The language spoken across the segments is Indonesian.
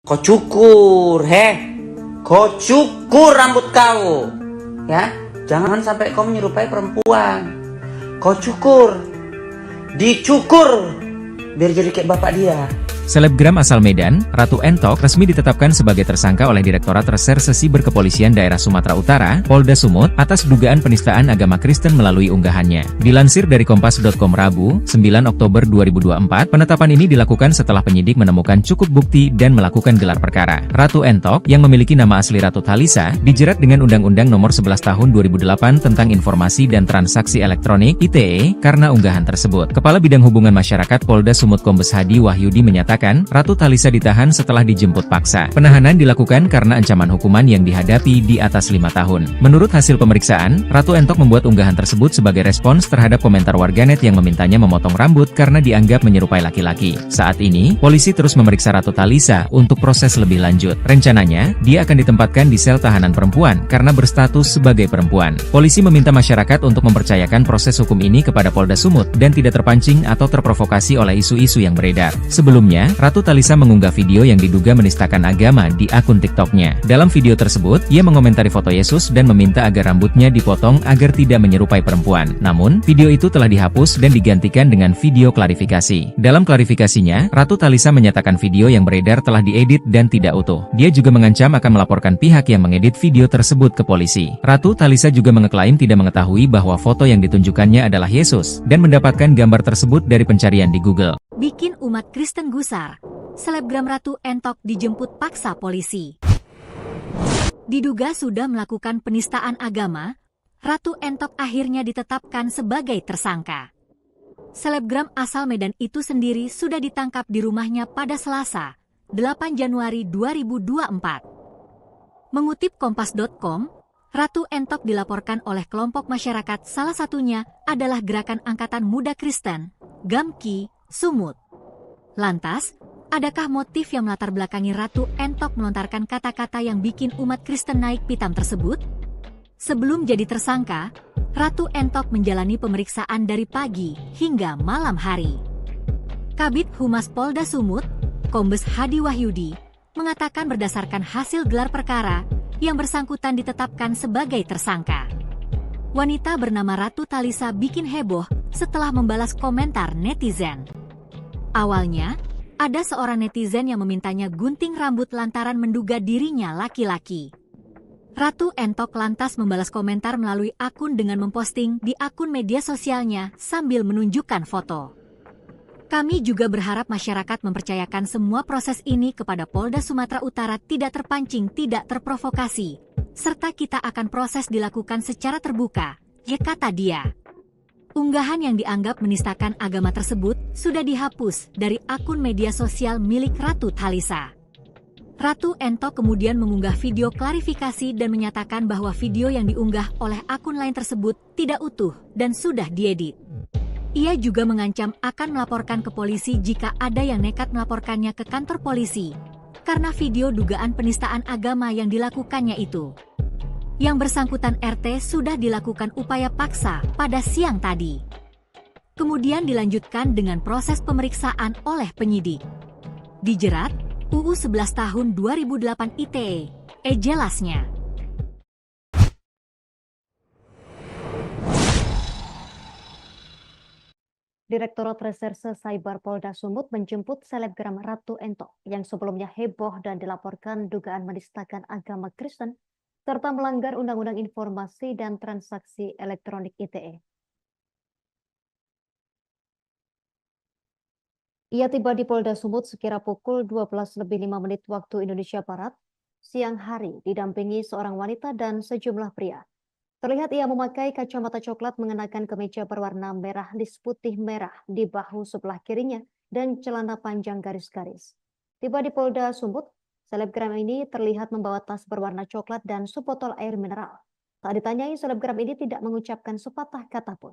Kau cukur, kau cukur rambut kau, ya. Jangan sampai kau menyerupai perempuan. Kau cukur, dicukur, biar jadi kayak bapak dia. Selebgram asal Medan, Ratu Entok resmi ditetapkan sebagai tersangka oleh Direktorat Reserse Siber Kepolisian Daerah Sumatera Utara, Polda Sumut, atas dugaan penistaan agama Kristen melalui unggahannya. Dilansir dari Kompas.com Rabu, 9 Oktober 2024, penetapan ini dilakukan setelah penyidik menemukan cukup bukti dan melakukan gelar perkara. Ratu Entok, yang memiliki nama asli Ratu Thalisa, dijerat dengan Undang-Undang Nomor 11 Tahun 2008 tentang Informasi dan Transaksi Elektronik (ITE) karena unggahan tersebut. Kepala Bidang Hubungan Masyarakat Polda Sumut Kombes Hadi Wahyudi menyatakan, Ratu Thalisa ditahan setelah dijemput paksa. Penahanan dilakukan karena ancaman hukuman yang dihadapi di atas 5 tahun. Menurut hasil pemeriksaan, Ratu Entok membuat unggahan tersebut sebagai respons terhadap komentar warganet yang memintanya memotong rambut karena dianggap menyerupai laki-laki. Saat ini, polisi terus memeriksa Ratu Thalisa untuk proses lebih lanjut. Rencananya, dia akan ditempatkan di sel tahanan perempuan karena berstatus sebagai perempuan. Polisi meminta masyarakat untuk mempercayakan proses hukum ini kepada Polda Sumut dan tidak terpancing atau terprovokasi oleh isu-isu yang beredar. Sebelumnya, Ratu Thalisa mengunggah video yang diduga menistakan agama di akun TikToknya. Dalam video tersebut, ia mengomentari foto Yesus dan meminta agar rambutnya dipotong agar tidak menyerupai perempuan. Namun, video itu telah dihapus dan digantikan dengan video klarifikasi. Dalam klarifikasinya, Ratu Thalisa menyatakan video yang beredar telah diedit dan tidak utuh. Dia juga mengancam akan melaporkan pihak yang mengedit video tersebut ke polisi. Ratu Thalisa juga mengeklaim tidak mengetahui bahwa foto yang ditunjukkannya adalah Yesus, dan mendapatkan gambar tersebut dari pencarian di Google. Bikin umat Kristen gusar, selebgram Ratu Entok dijemput paksa polisi. Diduga sudah melakukan penistaan agama, Ratu Entok akhirnya ditetapkan sebagai tersangka. Selebgram asal Medan itu sendiri sudah ditangkap di rumahnya pada Selasa, 8 Januari 2024. Mengutip Kompas.com, Ratu Entok dilaporkan oleh kelompok masyarakat, salah satunya adalah Gerakan Angkatan Muda Kristen, GAMKI, Sumut. Lantas, adakah motif yang melatar belakangi Ratu Entok melontarkan kata-kata yang bikin umat Kristen naik pitam tersebut? Sebelum jadi tersangka, Ratu Entok menjalani pemeriksaan dari pagi hingga malam hari. Kabid Humas Polda Sumut, Kombes Hadi Wahyudi, mengatakan berdasarkan hasil gelar perkara, yang bersangkutan ditetapkan sebagai tersangka. Wanita bernama Ratu Thalisa bikin heboh setelah membalas komentar netizen. Awalnya, ada seorang netizen yang memintanya gunting rambut lantaran menduga dirinya laki-laki. Ratu Entok lantas membalas komentar melalui akun dengan memposting di akun media sosialnya sambil menunjukkan foto. Kami juga berharap masyarakat mempercayakan semua proses ini kepada Polda Sumatera Utara, tidak terpancing, tidak terprovokasi, serta kita akan proses dilakukan secara terbuka, kata dia. Unggahan yang dianggap menistakan agama tersebut sudah dihapus dari akun media sosial milik Ratu Thalisa. Ratu Entok kemudian mengunggah video klarifikasi dan menyatakan bahwa video yang diunggah oleh akun lain tersebut tidak utuh dan sudah diedit. Ia juga mengancam akan melaporkan ke polisi jika ada yang nekat melaporkannya ke kantor polisi, karena video dugaan penistaan agama yang dilakukannya itu. Yang bersangkutan RT sudah dilakukan upaya paksa pada siang tadi. Kemudian dilanjutkan dengan proses pemeriksaan oleh penyidik. Dijerat, UU 11 tahun 2008 ITE, jelasnya. Direktorat Reserse Cyber Polda Sumut menjemput selebgram Ratu Entok yang sebelumnya heboh dan dilaporkan dugaan menistakan agama Kristen serta melanggar Undang-Undang Informasi dan Transaksi Elektronik ITE. Ia tiba di Polda Sumut sekira pukul 12:05 waktu Indonesia Barat, siang hari, didampingi seorang wanita dan sejumlah pria. Terlihat ia memakai kacamata coklat, mengenakan kemeja berwarna merah lis putih merah di bahu sebelah kirinya, dan celana panjang garis-garis. Tiba di Polda Sumut, selebgram ini terlihat membawa tas berwarna coklat dan sebotol air mineral. Saat ditanyai, selebgram ini tidak mengucapkan sepatah kata pun.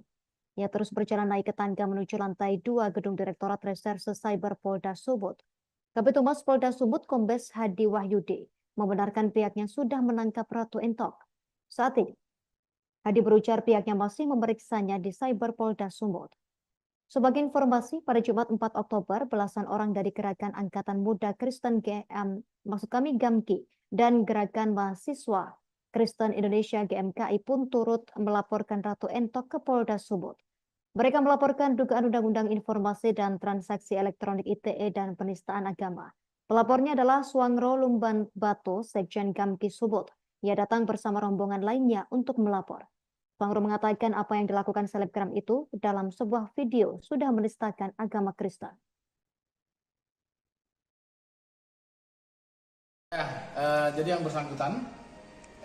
Ia terus berjalan naik ke tangga menuju lantai 2 gedung Direktorat Reserse Cyber Polda Sumut. Kabid Humas Polda Sumut Kombes Hadi Wahyudi membenarkan pihaknya sudah menangkap Ratu Entok. Saat ini, Hadi berujar pihaknya masih memeriksanya di Cyber Polda Sumut. Sebagai informasi, pada Jumat 4 Oktober, belasan orang dari Gerakan Angkatan Muda Kristen GAMKI dan Gerakan Mahasiswa Kristen Indonesia GMKI pun turut melaporkan Ratu Entok ke Polda Sumut. Mereka melaporkan dugaan Undang-Undang Informasi dan Transaksi Elektronik ITE dan penistaan agama. Pelapornya adalah Suangro Lumban Batu, Sekjen GAMKI Sumut. Ia datang bersama rombongan lainnya untuk melapor. Suangro mengatakan apa yang dilakukan selebgram itu dalam sebuah video sudah menistakan agama Kristen. Jadi yang bersangkutan,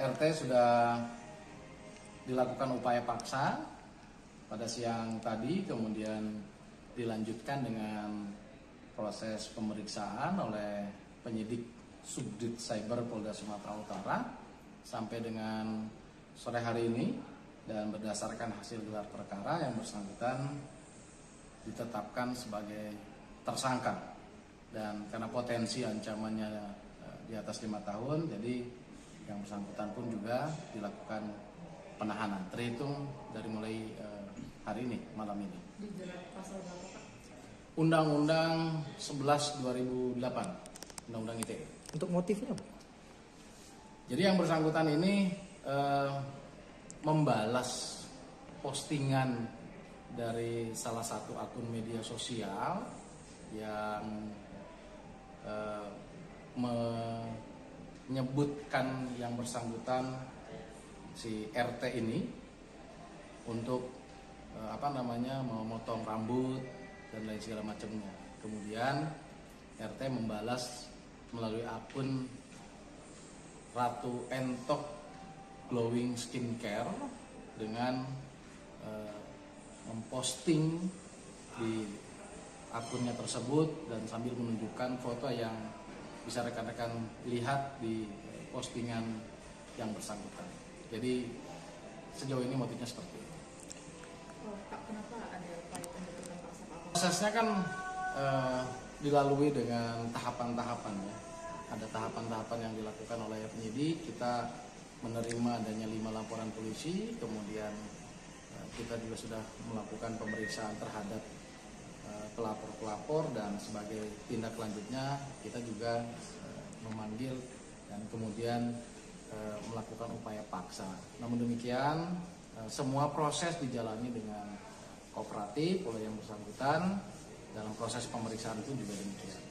RT sudah dilakukan upaya paksa pada siang tadi, kemudian dilanjutkan dengan proses pemeriksaan oleh penyidik Subdit Cyber Polda Sumatera Utara sampai dengan sore hari ini, dan berdasarkan hasil gelar perkara yang bersangkutan ditetapkan sebagai tersangka, dan karena potensi ancamannya di atas 5 tahun, jadi yang bersangkutan pun juga dilakukan penahanan terhitung dari mulai hari ini, malam ini. Undang-Undang 11 2008, Undang-Undang ITE. Untuk motifnya apa? Jadi yang bersangkutan ini membalas postingan dari salah satu akun media sosial yang menyebutkan yang bersangkutan si RT ini untuk memotong rambut dan lain segala macamnya. Kemudian RT membalas melalui akun Ratu Entok Glowing Skincare dengan memposting di akunnya tersebut dan sambil menunjukkan foto yang bisa rekan-rekan lihat di postingan yang bersangkutan. Jadi sejauh ini motifnya seperti itu. Kenapa ada upaya penjemputan paksa Pak? Prosesnya kan dilalui dengan tahapan-tahapan ya. Ada tahapan-tahapan yang dilakukan oleh penyidik. Kita menerima adanya 5 laporan polisi, kemudian kita juga sudah melakukan pemeriksaan terhadap pelapor-pelapor, dan sebagai tindak lanjutnya kita juga memanggil dan kemudian melakukan upaya paksa. Namun demikian semua proses dijalani dengan kooperatif oleh yang bersangkutan. Dalam proses pemeriksaan itu juga demikian.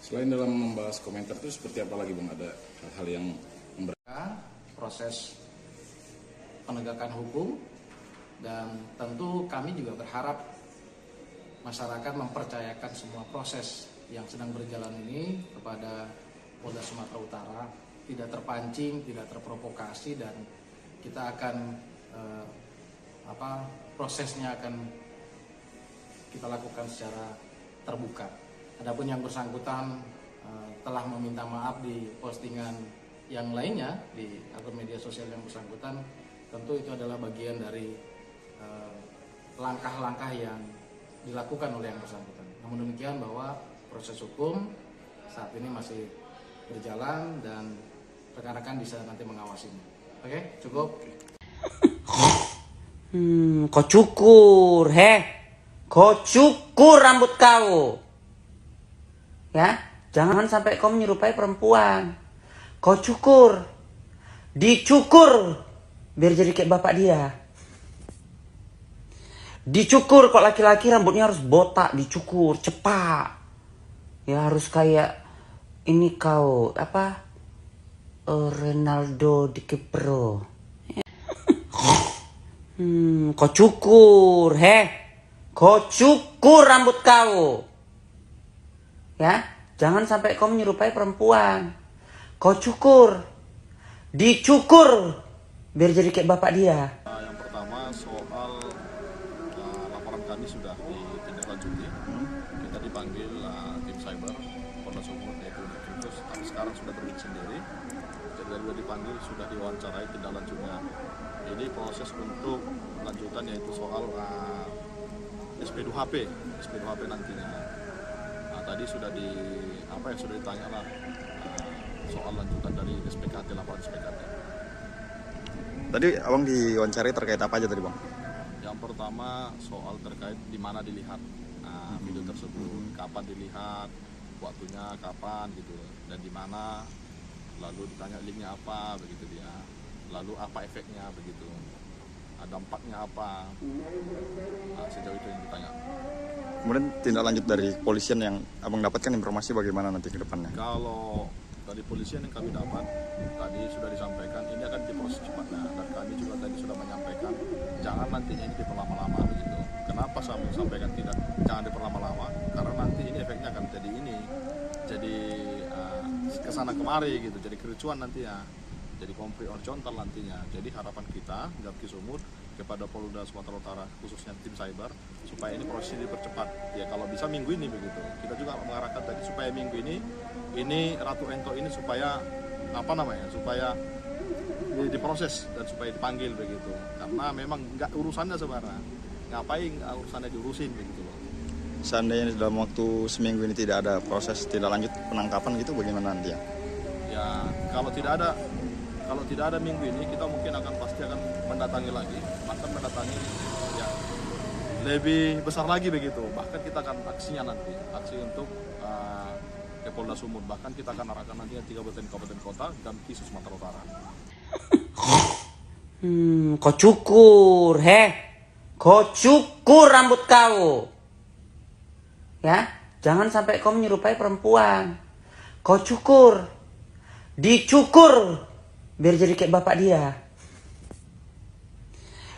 Selain dalam membahas komentar itu seperti apa lagi Bang? Ada hal-hal yang proses penegakan hukum, dan tentu kami juga berharap masyarakat mempercayakan semua proses yang sedang berjalan ini kepada Polda Sumatera Utara, tidak terpancing, tidak terprovokasi, dan kita akan prosesnya akan kita lakukan secara terbuka. Adapun yang bersangkutan telah meminta maaf di postingan yang lainnya di akun media sosial yang bersangkutan, tentu itu adalah bagian dari langkah-langkah yang dilakukan oleh yang bersangkutan. Namun demikian bahwa proses hukum saat ini masih berjalan dan rekan-rekan bisa nanti mengawasinya. Oke, cukup. Kau cukur, kau cukur rambut kau, ya, jangan sampai kau menyerupai perempuan. Kau cukur, dicukur, biar jadi kayak bapak dia. Dicukur, kok laki-laki rambutnya harus botak, dicukur, cepat. Ya harus kayak ini kau, Ronaldo DiCaprio. Kau cukur, kau cukur rambut kau, ya, jangan sampai kau menyerupai perempuan. Kau cukur, dicukur, biar jadi kayak bapak dia. Yang pertama soal laporan kami sudah ditindaklanjuti. Kita dipanggil tim cyber Polda Sumut yaitu Unit tapi sekarang sudah berhenti sendiri. Jadi sudah dipanggil, sudah diwawancarai tindak lanjutnya. Ini proses untuk lanjutan yaitu soal SP2HP nantinya. Nah, tadi sudah sudah ditanya lah soal lanjutan dari SPKT, laporan SPKT. Tadi abang diwawancari terkait apa aja tadi bang? Yang Yang pertama soal terkait di mana dilihat video tersebut, kapan dilihat, waktunya kapan gitu, dan di mana, lalu ditanya linknya apa begitu dia, lalu apa efeknya begitu, dampaknya apa, sejauh itu yang ditanya. Kemudian tindak lanjut dari kepolisian yang abang dapatkan informasi bagaimana nanti ke depannya? Kalau dari polisian yang kami dapat tadi sudah disampaikan ini akan diproses cepatnya, dan kami juga tadi sudah menyampaikan jangan nantinya ini diperlama-lama begitu. Kenapa saya sampaikan jangan diperlama-lama? Karena nanti ini efeknya akan jadi kesana kemari gitu, jadi kericuan nantinya, jadi konflik horizontal nantinya. Jadi harapan kita Gamki Sumut kepada Polda Sumatera Utara khususnya tim cyber supaya ini proses dipercepat. Ya kalau bisa minggu ini begitu. Kita juga mengarahkan tadi supaya minggu ini Ratu Ento ini supaya supaya diproses dan supaya dipanggil begitu. Karena memang nggak urusannya sebenarnya. Ngapain urusannya diurusin begitu loh. Seandainya dalam waktu seminggu ini tidak ada proses tidak lanjut penangkapan gitu, bagaimana nanti ya? Ya kalau tidak ada minggu ini, kita mungkin pasti akan mendatangi lagi, bahkan mendatangi ya lebih besar lagi begitu. Bahkan kita akan aksi untuk ke Polda Sumut. Bahkan kita akan arahkan nantinya 3 kabupaten kota dan Kisus Sumatera Utara. Kau cukur rambut kau. Ya, jangan sampai kau menyerupai perempuan. Kau cukur. Dicukur. Biar jadi kayak bapak dia.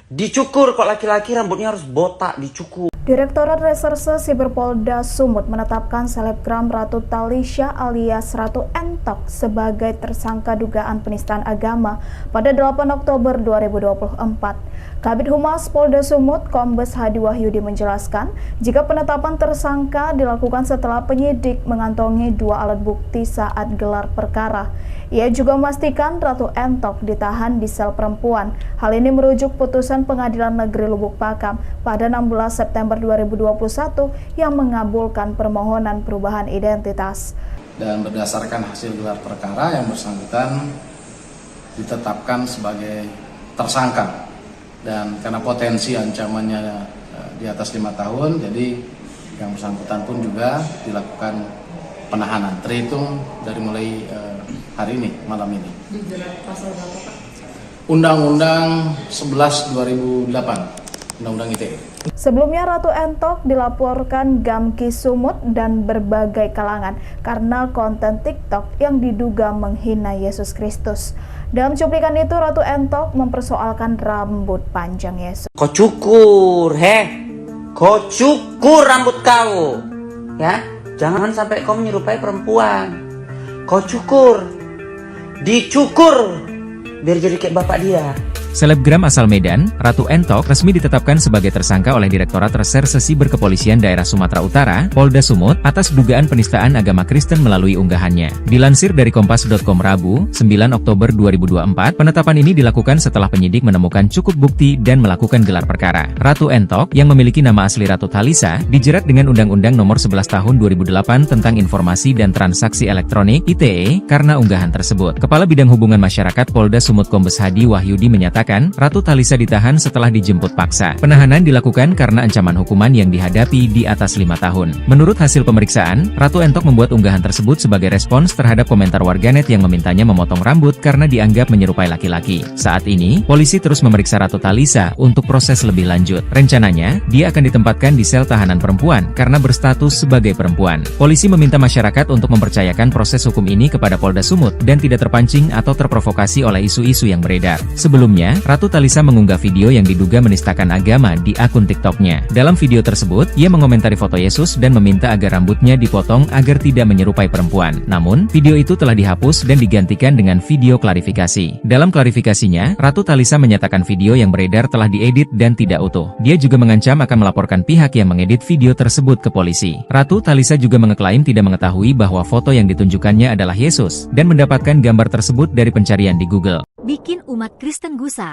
Dicukur, kok laki-laki rambutnya harus botak, dicukur. Direktorat Reserse Siber Polda Sumut menetapkan selebgram Ratu Talisha alias Ratu Entok sebagai tersangka dugaan penistaan agama pada 8 Oktober 2024. Kabid Humas Polda Sumut, Kombes Hadi Wahyudi menjelaskan, jika penetapan tersangka dilakukan setelah penyidik mengantongi 2 alat bukti saat gelar perkara. Ia juga memastikan Ratu Entok ditahan di sel perempuan. Hal ini merujuk putusan Pengadilan Negeri Lubuk Pakam pada 16 September 2021 yang mengabulkan permohonan perubahan identitas. Dan berdasarkan hasil gelar perkara yang bersangkutan ditetapkan sebagai tersangka. Dan karena potensi ancamannya di atas 5 tahun, jadi yang bersangkutan pun juga dilakukan penahanan. Terhitung dari mulai hari ini, malam ini. Dijerat pasal berapa Pak? Undang-Undang 11 2008, Undang-Undang ITE. Sebelumnya Ratu Entok dilaporkan Gamki Sumut dan berbagai kalangan karena konten TikTok yang diduga menghina Yesus Kristus. Dalam cuplikan itu Ratu Entok mempersoalkan rambut panjang Yesus. Kau cukur, kau cukur rambut kau. Ya, jangan sampai kau menyerupai perempuan. Kau cukur. Dicukur. Biar jadi kayak bapak dia. Selebgram asal Medan, Ratu Entok resmi ditetapkan sebagai tersangka oleh Direktorat Reserse Siber Kepolisian Daerah Sumatera Utara, Polda Sumut, atas dugaan penistaan agama Kristen melalui unggahannya. Dilansir dari Kompas.com Rabu, 9 Oktober 2024, penetapan ini dilakukan setelah penyidik menemukan cukup bukti dan melakukan gelar perkara. Ratu Entok, yang memiliki nama asli Ratu Talisha, dijerat dengan Undang-Undang Nomor 11 Tahun 2008 tentang Informasi dan Transaksi Elektronik (ITE) karena unggahan tersebut. Kepala Bidang Hubungan Masyarakat Polda Sumut Kombes Hadi Wahyudi menyatakan, Ratu Talisha ditahan setelah dijemput paksa. Penahanan dilakukan karena ancaman hukuman yang dihadapi di atas 5 tahun. Menurut hasil pemeriksaan, Ratu Entok membuat unggahan tersebut sebagai respons terhadap komentar warganet yang memintanya memotong rambut karena dianggap menyerupai laki-laki. Saat ini, polisi terus memeriksa Ratu Talisha untuk proses lebih lanjut. Rencananya, dia akan ditempatkan di sel tahanan perempuan karena berstatus sebagai perempuan. Polisi meminta masyarakat untuk mempercayakan proses hukum ini kepada Polda Sumut dan tidak terpancing atau terprovokasi oleh isu-isu yang beredar. Sebelumnya, Ratu Talisha mengunggah video yang diduga menistakan agama di akun TikToknya. Dalam video tersebut, ia mengomentari foto Yesus dan meminta agar rambutnya dipotong agar tidak menyerupai perempuan. Namun, video itu telah dihapus dan digantikan dengan video klarifikasi. Dalam klarifikasinya, Ratu Talisha menyatakan video yang beredar telah diedit dan tidak utuh. Dia juga mengancam akan melaporkan pihak yang mengedit video tersebut ke polisi. Ratu Talisha juga mengeklaim tidak mengetahui bahwa foto yang ditunjukkannya adalah Yesus dan mendapatkan gambar tersebut dari pencarian di Google. Bikin umat Kristen gusar.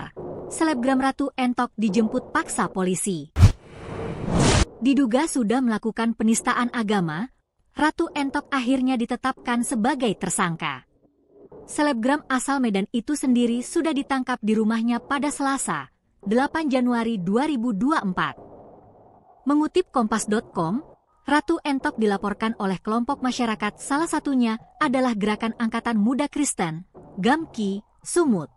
Selebgram Ratu Entok dijemput paksa polisi. Diduga sudah melakukan penistaan agama, Ratu Entok akhirnya ditetapkan sebagai tersangka. Selebgram asal Medan itu sendiri sudah ditangkap di rumahnya pada Selasa, 8 Januari 2024. Mengutip Kompas.com, Ratu Entok dilaporkan oleh kelompok masyarakat, salah satunya adalah Gerakan Angkatan Muda Kristen, GAMKI, Sumut.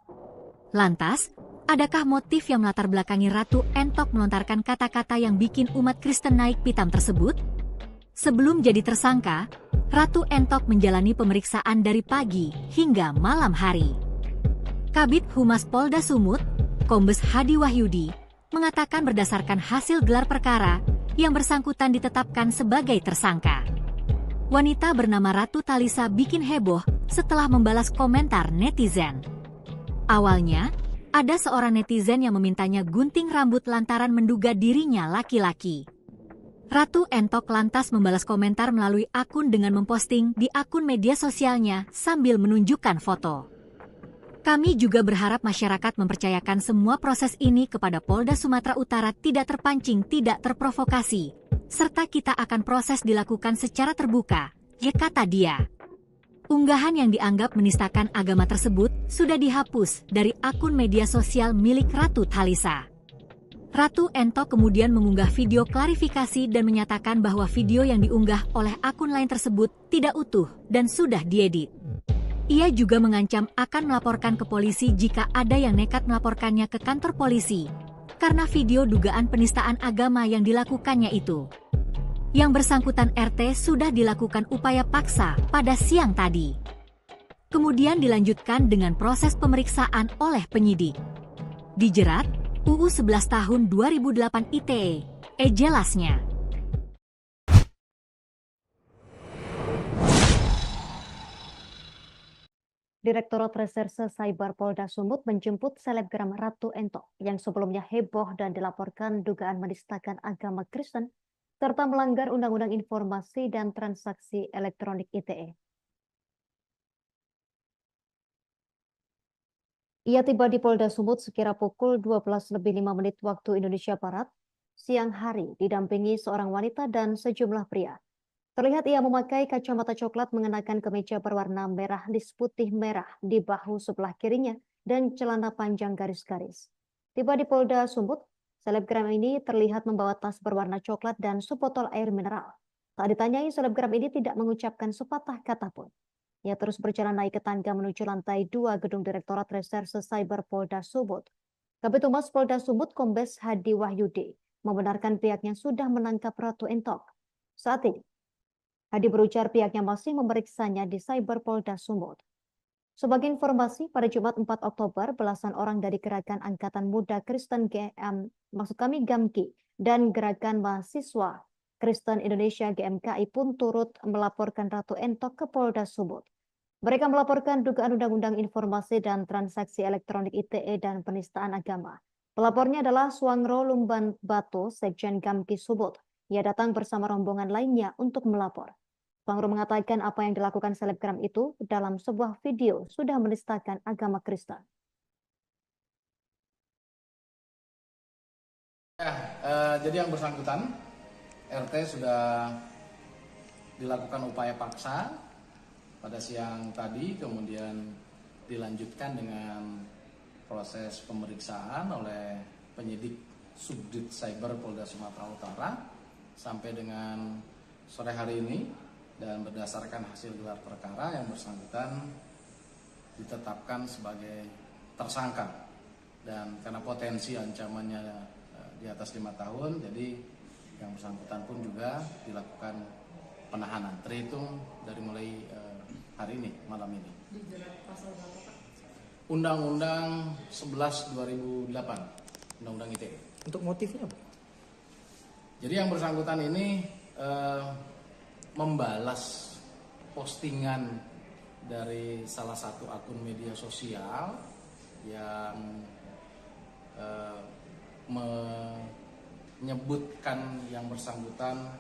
Lantas, adakah motif yang melatar belakangi Ratu Entok melontarkan kata-kata yang bikin umat Kristen naik pitam tersebut? Sebelum jadi tersangka, Ratu Entok menjalani pemeriksaan dari pagi hingga malam hari. Kabid Humas Polda Sumut, Kombes Hadi Wahyudi, mengatakan berdasarkan hasil gelar perkara, yang bersangkutan ditetapkan sebagai tersangka. Wanita bernama Ratu Talisa bikin heboh setelah membalas komentar netizen. Awalnya, ada seorang netizen yang memintanya gunting rambut lantaran menduga dirinya laki-laki. Ratu Entok lantas membalas komentar melalui akun dengan memposting di akun media sosialnya sambil menunjukkan foto. Kami juga berharap masyarakat mempercayakan semua proses ini kepada Polda Sumatera Utara, tidak terpancing, tidak terprovokasi, serta kita akan proses dilakukan secara terbuka, kata dia. Unggahan yang dianggap menistakan agama tersebut sudah dihapus dari akun media sosial milik Ratu Talisa. Ratu Entok kemudian mengunggah video klarifikasi dan menyatakan bahwa video yang diunggah oleh akun lain tersebut tidak utuh dan sudah diedit. Ia juga mengancam akan melaporkan ke polisi jika ada yang nekat melaporkannya ke kantor polisi, karena video dugaan penistaan agama yang dilakukannya itu. Yang bersangkutan RT sudah dilakukan upaya paksa pada siang tadi. Kemudian dilanjutkan dengan proses pemeriksaan oleh penyidik. Dijerat, UU 11 tahun 2008 ITE, jelasnya. Direktorat Reserse Cyber Polda Sumut menjemput selebgram Ratu Entok yang sebelumnya heboh dan dilaporkan dugaan menistakan agama Kristen serta melanggar Undang-Undang Informasi dan Transaksi Elektronik ITE. Ia tiba di Polda Sumut sekira pukul 12:05 waktu Indonesia Barat, siang hari didampingi seorang wanita dan sejumlah pria. Terlihat ia memakai kacamata coklat, mengenakan kemeja berwarna merah lis putih merah di bahu sebelah kirinya dan celana panjang garis-garis. Tiba di Polda Sumut, selebgram ini terlihat membawa tas berwarna coklat dan sebotol air mineral. Tak ditanyai, selebgram ini tidak mengucapkan sepatah kata pun. Ia terus berjalan naik ke tangga menuju lantai 2 gedung Direktorat Reserse Cyber Polda Sumut. Kabid Humas Polda Sumut, Kombes Hadi Wahyudi, membenarkan pihaknya sudah menangkap Ratu Entok. Saat ini, Hadi berujar pihaknya masih memeriksanya di Cyber Polda Sumut. Sebagai informasi, pada Jumat 4 Oktober, belasan orang dari Gerakan Angkatan Muda Kristen GAMKI dan Gerakan Mahasiswa Kristen Indonesia GMKI pun turut melaporkan Ratu Entok ke Polda Sumut. Mereka melaporkan dugaan Undang-Undang Informasi dan Transaksi Elektronik ITE dan penistaan agama. Pelapornya adalah Suangro Lumban Batu, Sekjen GAMKI Sumut. Ia datang bersama rombongan lainnya untuk melapor. Suangro mengatakan apa yang dilakukan selebgram itu dalam sebuah video sudah menistakan agama Kristen. Jadi yang bersangkutan, RT sudah dilakukan upaya paksa pada siang tadi, kemudian dilanjutkan dengan proses pemeriksaan oleh penyidik Subdit Cyber Polda Sumatera Utara sampai dengan sore hari ini, dan berdasarkan hasil gelar perkara yang bersangkutan ditetapkan sebagai tersangka, dan karena potensi ancamannya di atas 5 tahun, jadi yang bersangkutan pun juga dilakukan penahanan terhitung dari mulai hari ini, malam ini. Dijerat pasal berapa, Pak? Undang-Undang 11 2008, Undang-Undang ITE. Untuk motifnya, Pak? Jadi yang bersangkutan ini membalas postingan dari salah satu akun media sosial yang menyebutkan yang bersangkutan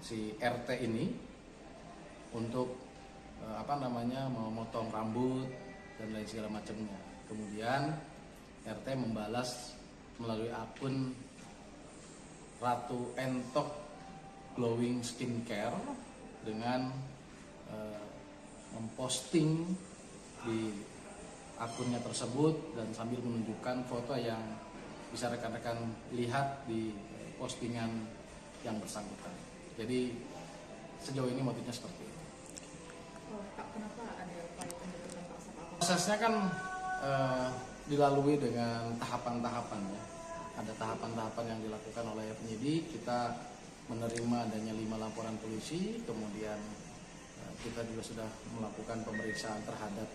si RT ini untuk memotong rambut dan lain segala macamnya. Kemudian RT membalas melalui akun Ratu Entok Glowing Skincare dengan memposting di akunnya tersebut dan sambil menunjukkan foto yang bisa rekan-rekan lihat di postingan yang bersangkutan. Jadi sejauh ini motifnya seperti itu. Pak, kenapa ada upaya penjemputan paksa Pak? Prosesnya kan dilalui dengan tahapan-tahapan ya. Ada tahapan-tahapan yang dilakukan oleh penyidik. Kita menerima adanya 5 laporan polisi, kemudian kita juga sudah melakukan pemeriksaan terhadap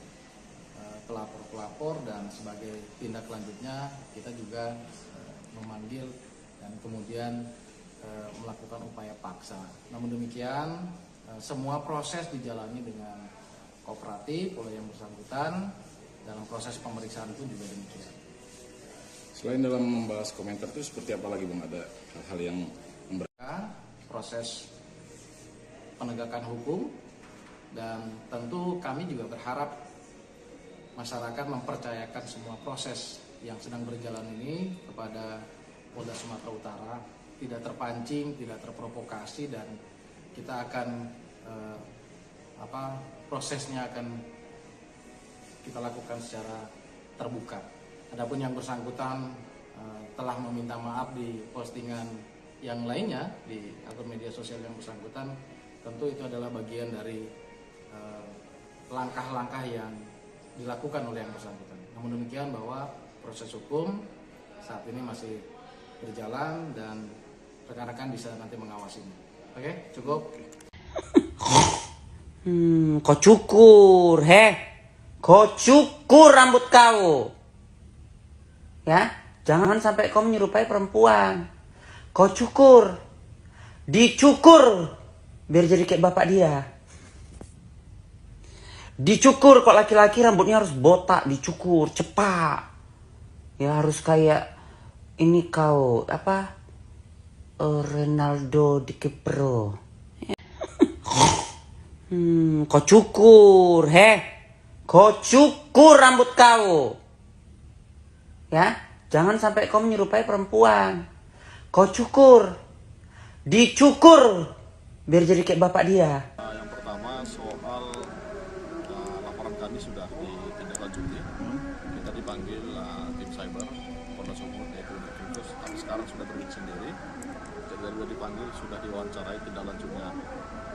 pelapor-pelapor, dan sebagai tindak lanjutnya kita juga memanggil dan kemudian melakukan upaya paksa. Namun demikian semua proses dijalani dengan kooperatif oleh yang bersangkutan. Dalam proses pemeriksaan pun juga demikian. Selain dalam membahas komentar itu seperti apa lagi Bang? Ada hal-hal yang proses penegakan hukum, dan tentu kami juga berharap masyarakat mempercayakan semua proses yang sedang berjalan ini kepada Polda Sumatera Utara, tidak terpancing, tidak terprovokasi, dan kita akan prosesnya akan kita lakukan secara terbuka. Adapun yang bersangkutan telah meminta maaf di postingan yang lainnya di akun media sosial yang bersangkutan, tentu itu adalah bagian dari langkah-langkah yang dilakukan oleh yang bersangkutan. Namun demikian bahwa proses hukum saat ini masih berjalan dan rekan-rekan bisa nanti mengawasinya. Oke, cukup. Kau cukur, kau cukur rambut kau, ya, jangan sampai kau menyerupai perempuan. Kau cukur, dicukur, biar jadi kayak bapak dia. Dicukur, kok laki-laki rambutnya harus botak, dicukur, cepat. Ya harus kayak ini kau, Ronaldo DiCaprio. Kau cukur, kau cukur rambut kau, ya, jangan sampai kau menyerupai perempuan. Kau cukur, dicukur, biar jadi kayak bapak dia. Yang pertama soal laporan kami sudah ditindaklanjuti. Kita dipanggil tim cyber Polda Sumut yaitu Unit, tapi sekarang sudah bergerak sendiri. Jadi sudah dipanggil, sudah diwawancarai tindak lanjutnya.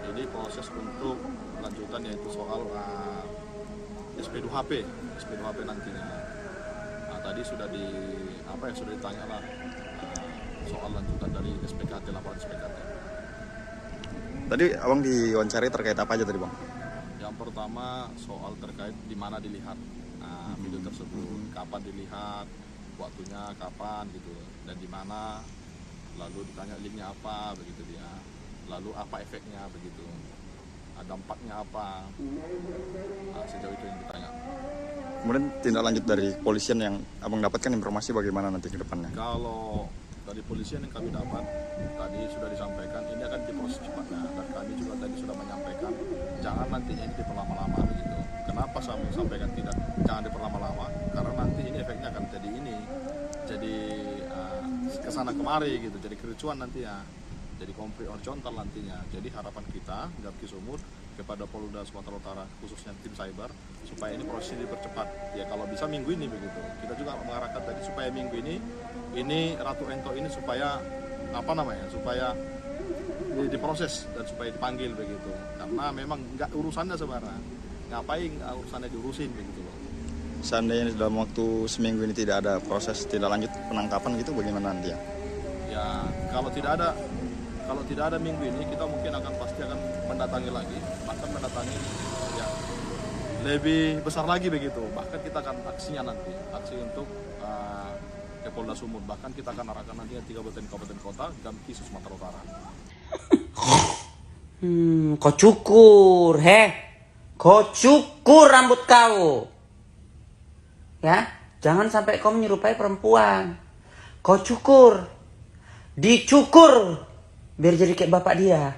Ini proses untuk lanjutan yaitu soal SP2HP nantinya. Nah, tadi sudah sudah ditanya lah soal lanjutan dari SPKT, laporan SPKT. Tadi abang diwawancari terkait apa aja tadi Bang? Yang pertama soal terkait di mana dilihat video tersebut, kapan dilihat, waktunya kapan gitu, dan di mana, lalu ditanya linknya apa begitu dia, lalu apa efeknya begitu, dampaknya apa, sejauh itu yang ditanya. Kemudian tindak lanjut dari kepolisian yang abang dapatkan informasi bagaimana nanti ke depannya? Kalau dari polisian yang kami dapat, tadi sudah disampaikan ini akan diproses cepatnya, dan kami juga tadi sudah menyampaikan jangan nantinya ini diperlama-lama begitu. Kenapa saya sampaikan jangan diperlama-lama? Karena nanti ini efeknya akan jadi kesana kemari gitu, jadi kericuan nanti ya, jadi konflik horizontal nantinya. Jadi harapan kita Gapki Sumut kepada Polda Sumatera Utara, khususnya tim cyber, supaya ini proses ini dipercepat. Ya kalau bisa minggu ini begitu. Kita juga mengarahkan tadi supaya minggu ini Ratu Ento ini supaya supaya diproses dan supaya dipanggil begitu. Karena memang nggak urusannya sebenarnya. Ngapain urusannya diurusin begitu loh. Seandainya dalam waktu seminggu ini tidak ada proses tindak lanjut penangkapan gitu, bagaimana nanti ya? Ya kalau tidak ada minggu ini, kita mungkin pasti akan mendatangi lagi, bahkan mendatangi ya lebih besar lagi begitu. Bahkan kita akan aksi untuk ke Polda Sumut, bahkan kita akan arahkan nanti 3 kabupaten kota Gapki Sumatera Utara. Kau cukur, kau cukur rambut kau, ya, jangan sampai kau menyerupai perempuan. Kau cukur, dicukur, biar jadi kayak bapak dia.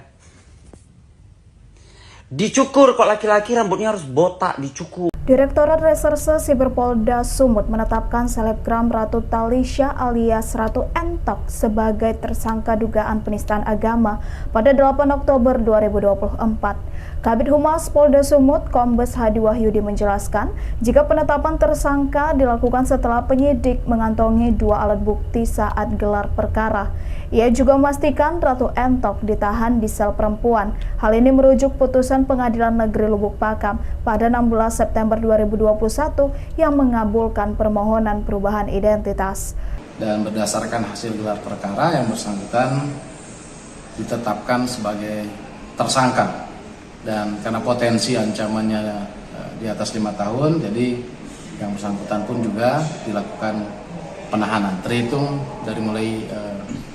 Dicukur, kok laki-laki rambutnya harus botak, dicukur. Direktorat Reserse Siber Polda Sumut menetapkan selebgram Ratu Talisha alias Ratu Entok sebagai tersangka dugaan penistaan agama pada 8 Oktober 2024. Kabid Humas Polda Sumut, Kombes Hadi Wahyudi menjelaskan, jika penetapan tersangka dilakukan setelah penyidik mengantongi 2 alat bukti saat gelar perkara. Ia juga memastikan Ratu Entok ditahan di sel perempuan. Hal ini merujuk putusan Pengadilan Negeri Lubuk Pakam pada 16 September 2021 yang mengabulkan permohonan perubahan identitas. Dan berdasarkan hasil gelar perkara, yang bersangkutan ditetapkan sebagai tersangka. Dan karena potensi ancamannya di atas 5 tahun, jadi yang bersangkutan pun juga dilakukan penahanan, terhitung dari mulai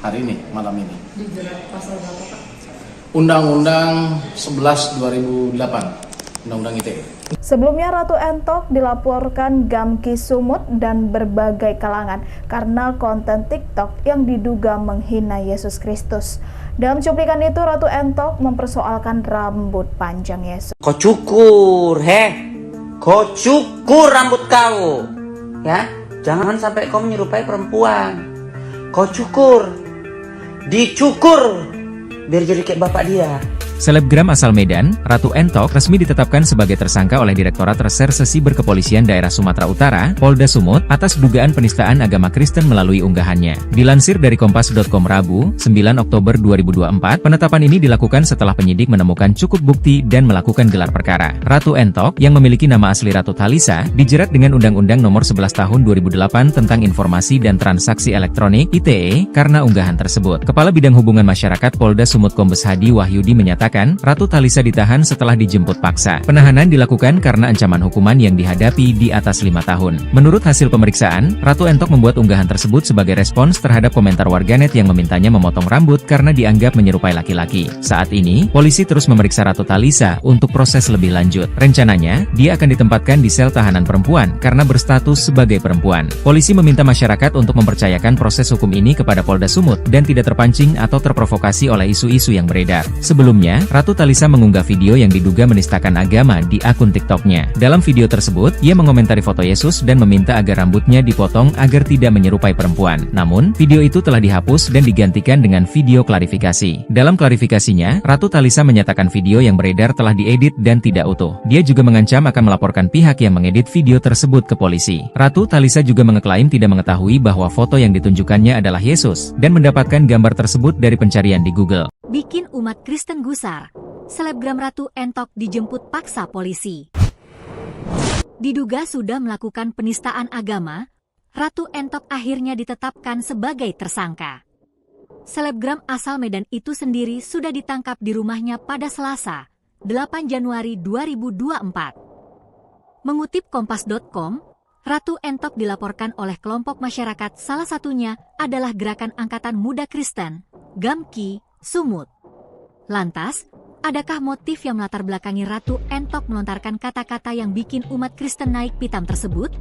hari ini, malam ini. Dijerat pasal berapa, Pak? Undang-Undang 11 2008, Undang-Undang ITE. Sebelumnya Ratu Entok dilaporkan Gamki Sumut dan berbagai kalangan karena konten TikTok yang diduga menghina Yesus Kristus. Dalam cuplikan itu, Ratu Entok mempersoalkan rambut panjang Yesus. Kau cukur, kau cukur rambut kau, ya. Jangan sampai kau menyerupai perempuan. Kau cukur, dicukur, biar jadi kayak bapak dia. Selebgram asal Medan, Ratu Entok resmi ditetapkan sebagai tersangka oleh Direktorat Reserse Siber Kepolisian Daerah Sumatera Utara, Polda Sumut, atas dugaan penistaan agama Kristen melalui unggahannya. Dilansir dari Kompas.com Rabu, 9 Oktober 2024, penetapan ini dilakukan setelah penyidik menemukan cukup bukti dan melakukan gelar perkara. Ratu Entok, yang memiliki nama asli Ratu Thalisa, dijerat dengan Undang-Undang Nomor 11 Tahun 2008 tentang Informasi dan Transaksi Elektronik (ITE) karena unggahan tersebut. Kepala Bidang Hubungan Masyarakat Polda Sumut Kombes Hadi Wahyudi menyatakan, Ratu Thalisa ditahan setelah dijemput paksa. Penahanan dilakukan karena ancaman hukuman yang dihadapi di atas 5 tahun. Menurut hasil pemeriksaan, Ratu Entok membuat unggahan tersebut sebagai respons terhadap komentar warganet yang memintanya memotong rambut karena dianggap menyerupai laki-laki. Saat ini, polisi terus memeriksa Ratu Thalisa untuk proses lebih lanjut. Rencananya, dia akan ditempatkan di sel tahanan perempuan karena berstatus sebagai perempuan. Polisi meminta masyarakat untuk mempercayakan proses hukum ini kepada Polda Sumut dan tidak terpancing atau terprovokasi oleh isu-isu yang beredar. Sebelumnya, Ratu Thalisa mengunggah video yang diduga menistakan agama di akun TikToknya. Dalam video tersebut, ia mengomentari foto Yesus dan meminta agar rambutnya dipotong agar tidak menyerupai perempuan. Namun, video itu telah dihapus dan digantikan dengan video klarifikasi. Dalam klarifikasinya, Ratu Thalisa menyatakan video yang beredar telah diedit dan tidak utuh. Dia juga mengancam akan melaporkan pihak yang mengedit video tersebut ke polisi. Ratu Thalisa juga mengeklaim tidak mengetahui bahwa foto yang ditunjukkannya adalah Yesus dan mendapatkan gambar tersebut dari pencarian di Google. Bikin umat Kristen gusar. Selebgram Ratu Entok dijemput paksa polisi. Diduga sudah melakukan penistaan agama, Ratu Entok akhirnya ditetapkan sebagai tersangka. Selebgram asal Medan itu sendiri sudah ditangkap di rumahnya pada Selasa, 8 Januari 2024. Mengutip Kompas.com, Ratu Entok dilaporkan oleh kelompok masyarakat, salah satunya adalah Gerakan Angkatan Muda Kristen, Gamki, Sumut. Lantas, adakah motif yang melatar belakangi Ratu Entok melontarkan kata-kata yang bikin umat Kristen naik pitam tersebut?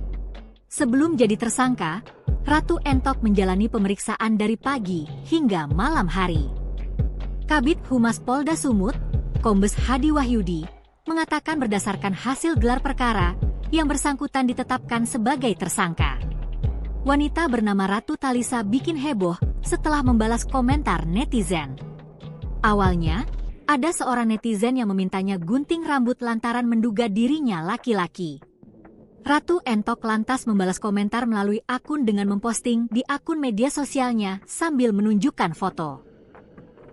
Sebelum jadi tersangka, Ratu Entok menjalani pemeriksaan dari pagi hingga malam hari. Kabid Humas Polda Sumut, Kombes Hadi Wahyudi, mengatakan berdasarkan hasil gelar perkara, yang bersangkutan ditetapkan sebagai tersangka. Wanita bernama Ratu Thalisa bikin heboh setelah membalas komentar netizen. Awalnya, ada seorang netizen yang memintanya gunting rambut lantaran menduga dirinya laki-laki. Ratu Entok lantas membalas komentar melalui akun dengan memposting di akun media sosialnya sambil menunjukkan foto.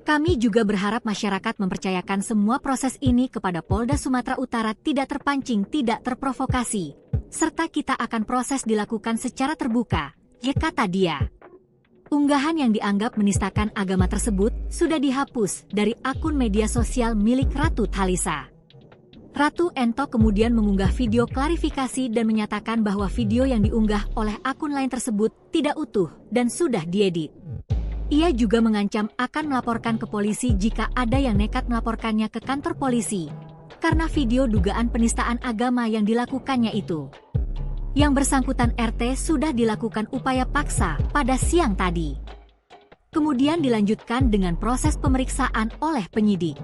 Kami juga berharap masyarakat mempercayakan semua proses ini kepada Polda Sumatera Utara, tidak terpancing, tidak terprovokasi, serta kita akan proses dilakukan secara terbuka, ya kata dia. Unggahan yang dianggap menistakan agama tersebut sudah dihapus dari akun media sosial milik Ratu Thalisa. Ratu Entok kemudian mengunggah video klarifikasi dan menyatakan bahwa video yang diunggah oleh akun lain tersebut tidak utuh dan sudah diedit. Ia juga mengancam akan melaporkan ke polisi jika ada yang nekat melaporkannya ke kantor polisi, karena video dugaan penistaan agama yang dilakukannya itu. Yang bersangkutan RT sudah dilakukan upaya paksa pada siang tadi. Kemudian dilanjutkan dengan proses pemeriksaan oleh penyidik.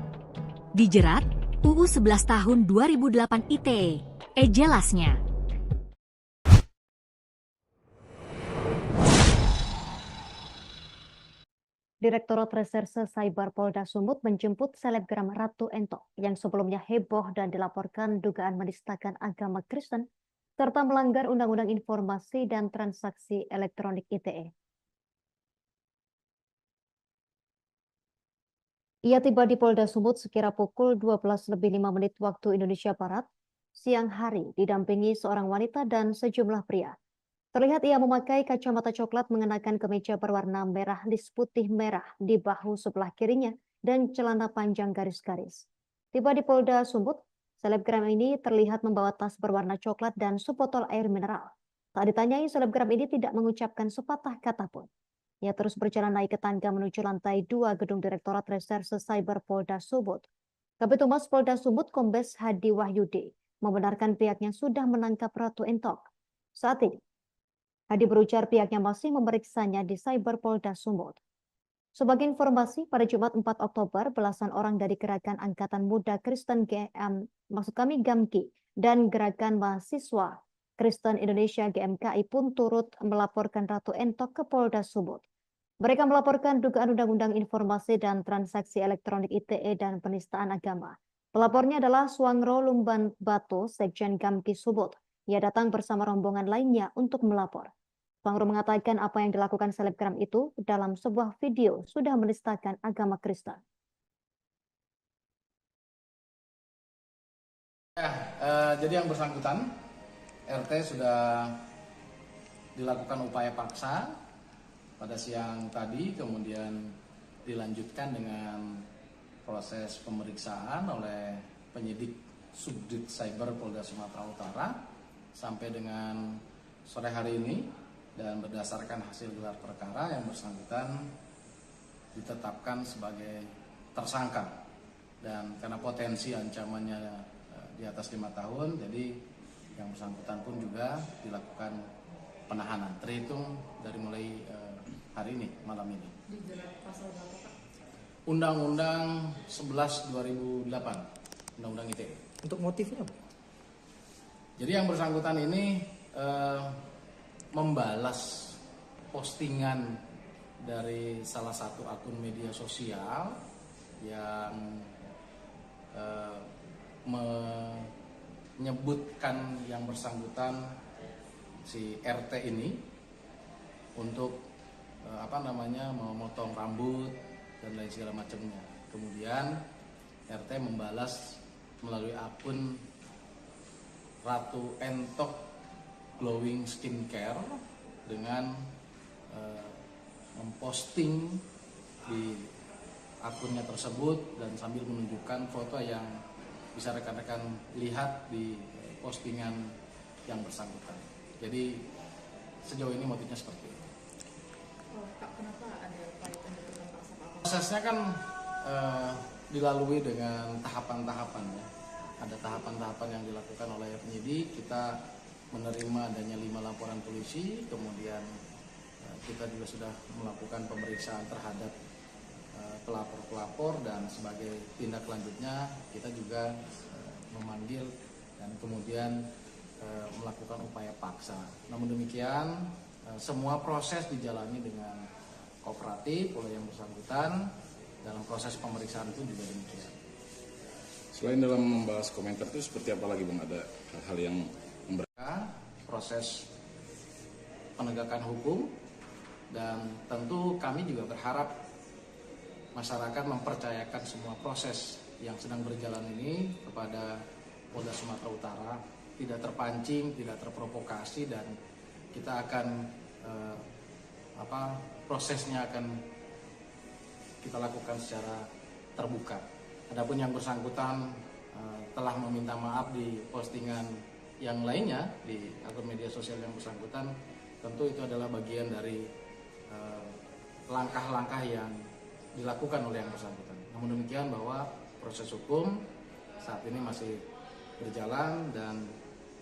Dijerat, UU 11 tahun 2008 ITE, jelasnya. Direktorat Reserse Cyber Polda Sumut menjemput selebgram Ratu Entok yang sebelumnya heboh dan dilaporkan dugaan menistakan agama Kristen serta melanggar Undang-Undang Informasi dan Transaksi Elektronik ITE. Ia tiba di Polda Sumut sekira pukul 12:05 waktu Indonesia Barat, siang hari didampingi seorang wanita dan sejumlah pria. Terlihat ia memakai kacamata coklat mengenakan kemeja berwarna merah lis putih merah di bahu sebelah kirinya dan celana panjang garis-garis. Tiba di Polda Sumut, selebgram ini terlihat membawa tas berwarna coklat dan sebotol air mineral. Saat ditanyai, selebgram ini tidak mengucapkan sepatah kata pun. Ia terus berjalan naik ke tangga menuju lantai 2 gedung Direktorat Reserse Cyber Polda Sumut. Kabid Humas Polda Sumut Kombes Hadi Wahyudi membenarkan pihaknya sudah menangkap Ratu Entok. Saat ini, Hadi berujar pihaknya masih memeriksanya di Cyber Polda Sumut. Sebagai informasi, pada Jumat 4 Oktober, belasan orang dari Gerakan Angkatan Muda Kristen GAMKI dan Gerakan Mahasiswa Kristen Indonesia GMKI pun turut melaporkan Ratu Entok ke Polda Sumut. Mereka melaporkan dugaan Undang-Undang Informasi dan Transaksi Elektronik ITE dan penistaan agama. Pelapornya adalah Suangro Lumban Bato, Sekjen GAMKI Sumut. Ia datang bersama rombongan lainnya untuk melapor. Suangro mengatakan apa yang dilakukan selebgram itu dalam sebuah video sudah menistakan agama Kristen. Jadi yang bersangkutan, RT sudah dilakukan upaya paksa pada siang tadi, kemudian dilanjutkan dengan proses pemeriksaan oleh penyidik Subdit Cyber Polda Sumatera Utara sampai dengan sore hari ini. Dan berdasarkan hasil gelar perkara, yang bersangkutan ditetapkan sebagai tersangka. Dan karena potensi ancamannya di atas 5 tahun, jadi yang bersangkutan pun juga dilakukan penahanan. Terhitung dari mulai hari ini, malam ini. Dijerat pasal berapa, Pak? Undang-Undang 11/2008, Undang-Undang ITE. Untuk motifnya, Bu? Jadi yang bersangkutan ini membalas postingan dari salah satu akun media sosial yang menyebutkan yang bersangkutan si RT ini untuk memotong rambut dan lain segala macamnya. Kemudian RT membalas melalui akun Ratu Entok Glowing Skincare dengan memposting di akunnya tersebut dan sambil menunjukkan foto yang bisa rekan-rekan lihat di postingan yang bersangkutan. Jadi sejauh ini motifnya seperti itu. Pak, kenapa ada upaya penjatuhan paksa, Pak? Prosesnya kan dilalui dengan tahapan-tahapan ya. Ada tahapan-tahapan yang dilakukan oleh penyidik. Kita menerima adanya 5 laporan polisi, kemudian kita juga sudah melakukan pemeriksaan terhadap pelapor-pelapor, dan sebagai tindak lanjutnya kita juga memanggil dan kemudian melakukan upaya paksa. Namun demikian semua proses dijalani dengan kooperatif oleh yang bersangkutan. Dalam proses pemeriksaan pun juga demikian. Selain dalam membahas komentar itu seperti apa lagi, Bang? Ada hal-hal yang proses penegakan hukum, dan tentu kami juga berharap masyarakat mempercayakan semua proses yang sedang berjalan ini kepada Polda Sumatera Utara, tidak terpancing, tidak terprovokasi, dan kita akan prosesnya akan kita lakukan secara terbuka. Adapun yang bersangkutan telah meminta maaf di postingan yang lainnya di akun media sosial yang bersangkutan, tentu itu adalah bagian dari langkah-langkah yang dilakukan oleh yang bersangkutan. Namun demikian bahwa proses hukum saat ini masih berjalan dan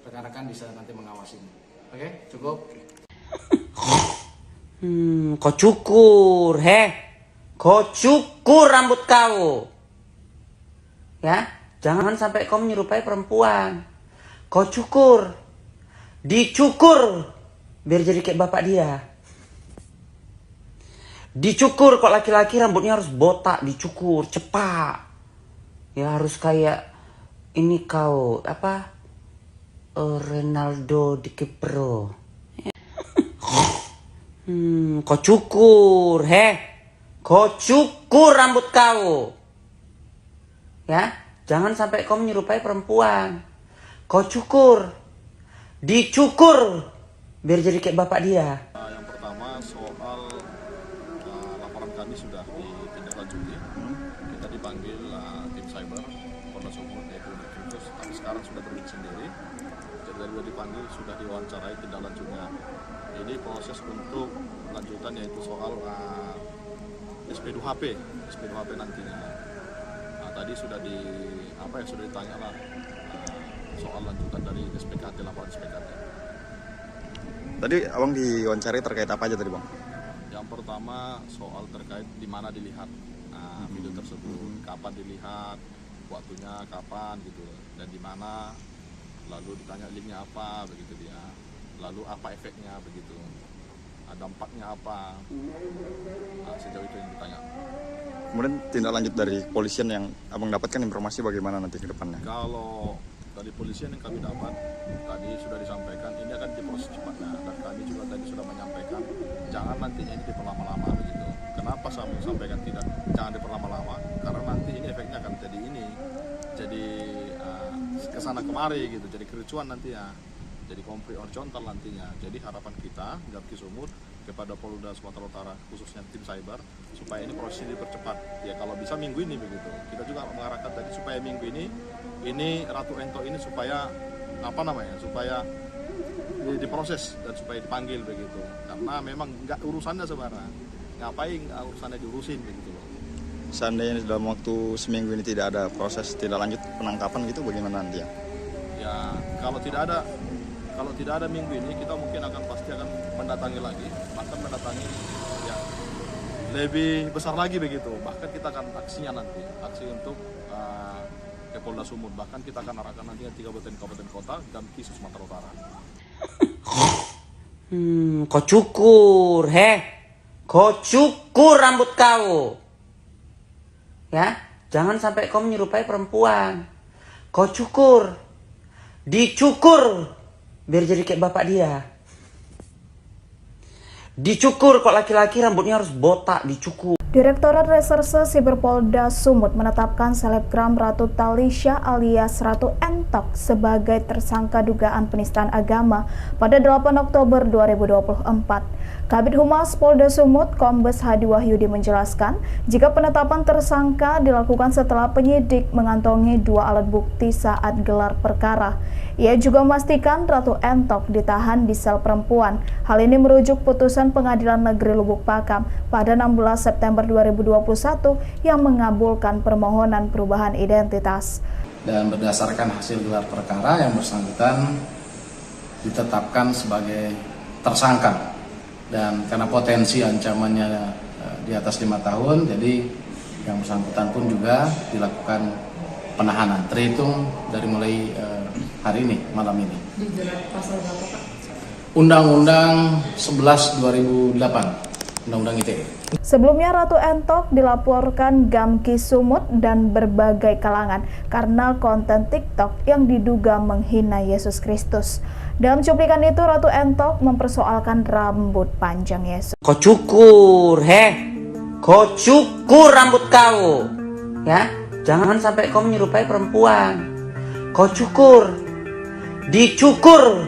rekan-rekan bisa nanti mengawasinya. Oke, cukup. Kau cukur, kau cukur rambut kau, ya, jangan sampai kau menyerupai perempuan. Kau cukur, dicukur, biar jadi kayak bapak dia. Dicukur, kok laki-laki rambutnya harus botak, dicukur, cepat. Ya harus kayak ini kau, apa? Ronaldo DiCaprio. Kau cukur, kau cukur rambut kau. Ya, jangan sampai kau menyerupai perempuan. Kau cukur, dicukur, biar jadi kayak bapak dia. Yang pertama soal laporan kami sudah ditindaklanjuti. Kita dipanggil tim cyber Polda Sumut yaitu Krikus, tapi sekarang sudah berbit sendiri. Jadi sudah dipanggil, sudah diwawancarai tindak lanjutnya. Ini proses untuk lanjutan yaitu soal SP2HP nantinya. Nah, tadi sudah sudah ditanya lah soal lanjutan dari SPKT, laporan SPKT. Tadi abang diwawancari terkait apa aja tadi bang? Yang pertama soal terkait di mana dilihat video tersebut, kapan dilihat, waktunya kapan gitu, dan di mana, lalu ditanya linknya apa begitu dia, lalu apa efeknya begitu, dampaknya apa, sejauh itu yang ditanya. Kemudian tindak lanjut dari kepolisian yang abang dapatkan informasi bagaimana nanti ke depannya? Kalau dari polisian yang kami dapat, tadi sudah disampaikan ini akan diproses cepatnya, dan kami juga tadi sudah menyampaikan jangan nantinya ini diperlama-lama begitu. Kenapa saya sampaikan jangan diperlama-lama? Karena nanti ini efeknya akan jadi kesana kemari gitu, jadi kericuan nanti ya, jadi konflik horizontal nantinya. Jadi harapan kita Gamki Sumut kepada Polda Sumatera Utara khususnya tim cyber supaya ini proses ini dipercepat. Ya kalau bisa minggu ini begitu. Kita juga mengarahkan tadi supaya minggu ini Ratu Ento ini supaya supaya diproses dan supaya dipanggil begitu. Karena memang nggak urusannya sebenarnya. Ngapain urusannya diurusin begitu loh. Seandainya dalam waktu seminggu ini tidak ada proses tindak lanjut penangkapan gitu, bagaimana nanti ya? Ya kalau tidak ada minggu ini, kita mungkin pasti akan mendatangi lagi, bahkan mendatangi ya lebih besar lagi begitu. Bahkan kita akan aksinya nanti, aksi untuk ke Polda Sumut. Bahkan kita akan arahkan nantinya 3 kabupaten kota dan Kisu Sumatera Utara. Kau cukur, kau cukur rambut kau. Ya, jangan sampai kau menyerupai perempuan. Kau cukur, dicukur, biar jadi kayak bapak dia. Dicukur, kok laki-laki rambutnya harus botak, dicukur. Direktorat Reserse Siber Polda Sumut menetapkan selebgram Ratu Talisha alias Ratu Entok sebagai tersangka dugaan penistaan agama pada 8 Oktober 2024. Kabid Humas Polda Sumut, Kombes Hadi Wahyudi menjelaskan, jika penetapan tersangka dilakukan setelah penyidik mengantongi 2 alat bukti saat gelar perkara. Ia juga memastikan Ratu Entok ditahan di sel perempuan. Hal ini merujuk putusan Pengadilan Negeri Lubuk Pakam pada 16 September 2021 yang mengabulkan permohonan perubahan identitas. Dan berdasarkan hasil gelar perkara, yang bersangkutan ditetapkan sebagai tersangka. Dan karena potensi ancamannya di atas 5 tahun, jadi yang bersangkutan pun juga dilakukan penahanan. Terhitung dari mulai hari ini, malam ini. Dijerat pasal berapa, Pak? Undang-Undang 11/2008, Undang-Undang ITE. Sebelumnya Ratu Entok dilaporkan Gamki Sumut dan berbagai kalangan karena konten TikTok yang diduga menghina Yesus Kristus. Dalam cuplikan itu Ratu Entok mempersoalkan rambut panjang Yesus. Kau cukur, kau cukur rambut kau. Ya, jangan sampai kau menyerupai perempuan. Kau cukur, dicukur,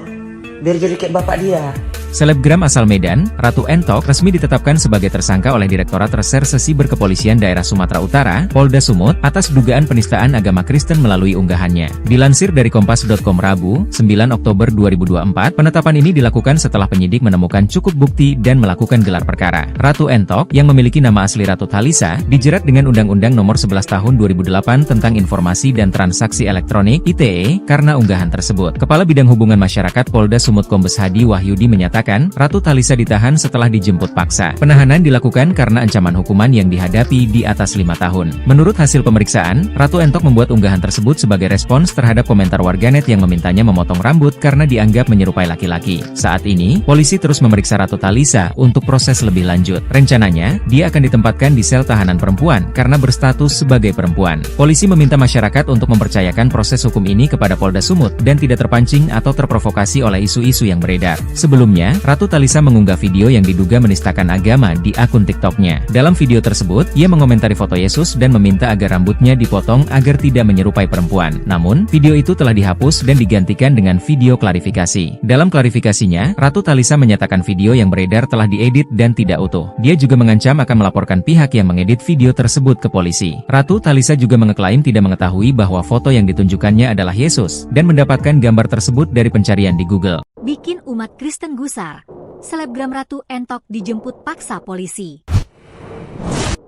biar jadi kayak bapak dia. Selebgram asal Medan, Ratu Entok resmi ditetapkan sebagai tersangka oleh Direktorat Reserse Siber Kepolisian Daerah Sumatera Utara, Polda Sumut, atas dugaan penistaan agama Kristen melalui unggahannya. Dilansir dari Kompas.com Rabu, 9 Oktober 2024, penetapan ini dilakukan setelah penyidik menemukan cukup bukti dan melakukan gelar perkara. Ratu Entok, yang memiliki nama asli Ratu Talisha, dijerat dengan Undang-Undang Nomor 11 Tahun 2008 tentang Informasi dan Transaksi Elektronik (ITE) karena unggahan tersebut. Kepala Bidang Hubungan Masyarakat Polda Sumut Kombes Hadi Wahyudi menyatakan mengatakan, Ratu Talisa ditahan setelah dijemput paksa. Penahanan dilakukan karena ancaman hukuman yang dihadapi di atas 5 tahun. Menurut hasil pemeriksaan, Ratu Entok membuat unggahan tersebut sebagai respons terhadap komentar warganet yang memintanya memotong rambut karena dianggap menyerupai laki-laki. Saat ini, polisi terus memeriksa Ratu Talisa untuk proses lebih lanjut. Rencananya, dia akan ditempatkan di sel tahanan perempuan karena berstatus sebagai perempuan. Polisi meminta masyarakat untuk mempercayakan proses hukum ini kepada Polda Sumut dan tidak terpancing atau terprovokasi oleh isu-isu yang beredar. Sebelumnya, Ratu Talisa mengunggah video yang diduga menistakan agama di akun TikToknya. Dalam video tersebut, ia mengomentari foto Yesus dan meminta agar rambutnya dipotong agar tidak menyerupai perempuan. Namun, video itu telah dihapus dan digantikan dengan video klarifikasi. Dalam klarifikasinya, Ratu Talisa menyatakan video yang beredar telah diedit dan tidak utuh. Dia juga mengancam akan melaporkan pihak yang mengedit video tersebut ke polisi. Ratu Talisa juga mengeklaim tidak mengetahui bahwa foto yang ditunjukkannya adalah Yesus dan mendapatkan gambar tersebut dari pencarian di Google. Bikin umat Kristen gusar. Selebgram Ratu Entok dijemput paksa polisi.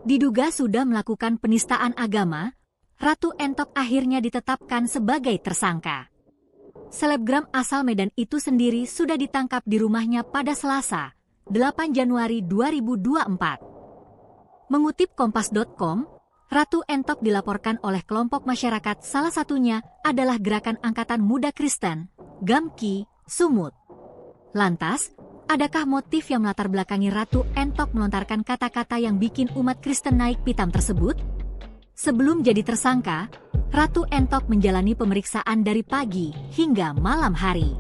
Diduga sudah melakukan penistaan agama, Ratu Entok akhirnya ditetapkan sebagai tersangka. Selebgram asal Medan itu sendiri sudah ditangkap di rumahnya pada Selasa, 8 Januari 2024. Mengutip Kompas.com, Ratu Entok dilaporkan oleh kelompok masyarakat, salah satunya adalah Gerakan Angkatan Muda Kristen, GAMKI, Sumut. Lantas, adakah motif yang melatar belakangi Ratu Entok melontarkan kata-kata yang bikin umat Kristen naik pitam tersebut? Sebelum jadi tersangka, Ratu Entok menjalani pemeriksaan dari pagi hingga malam hari.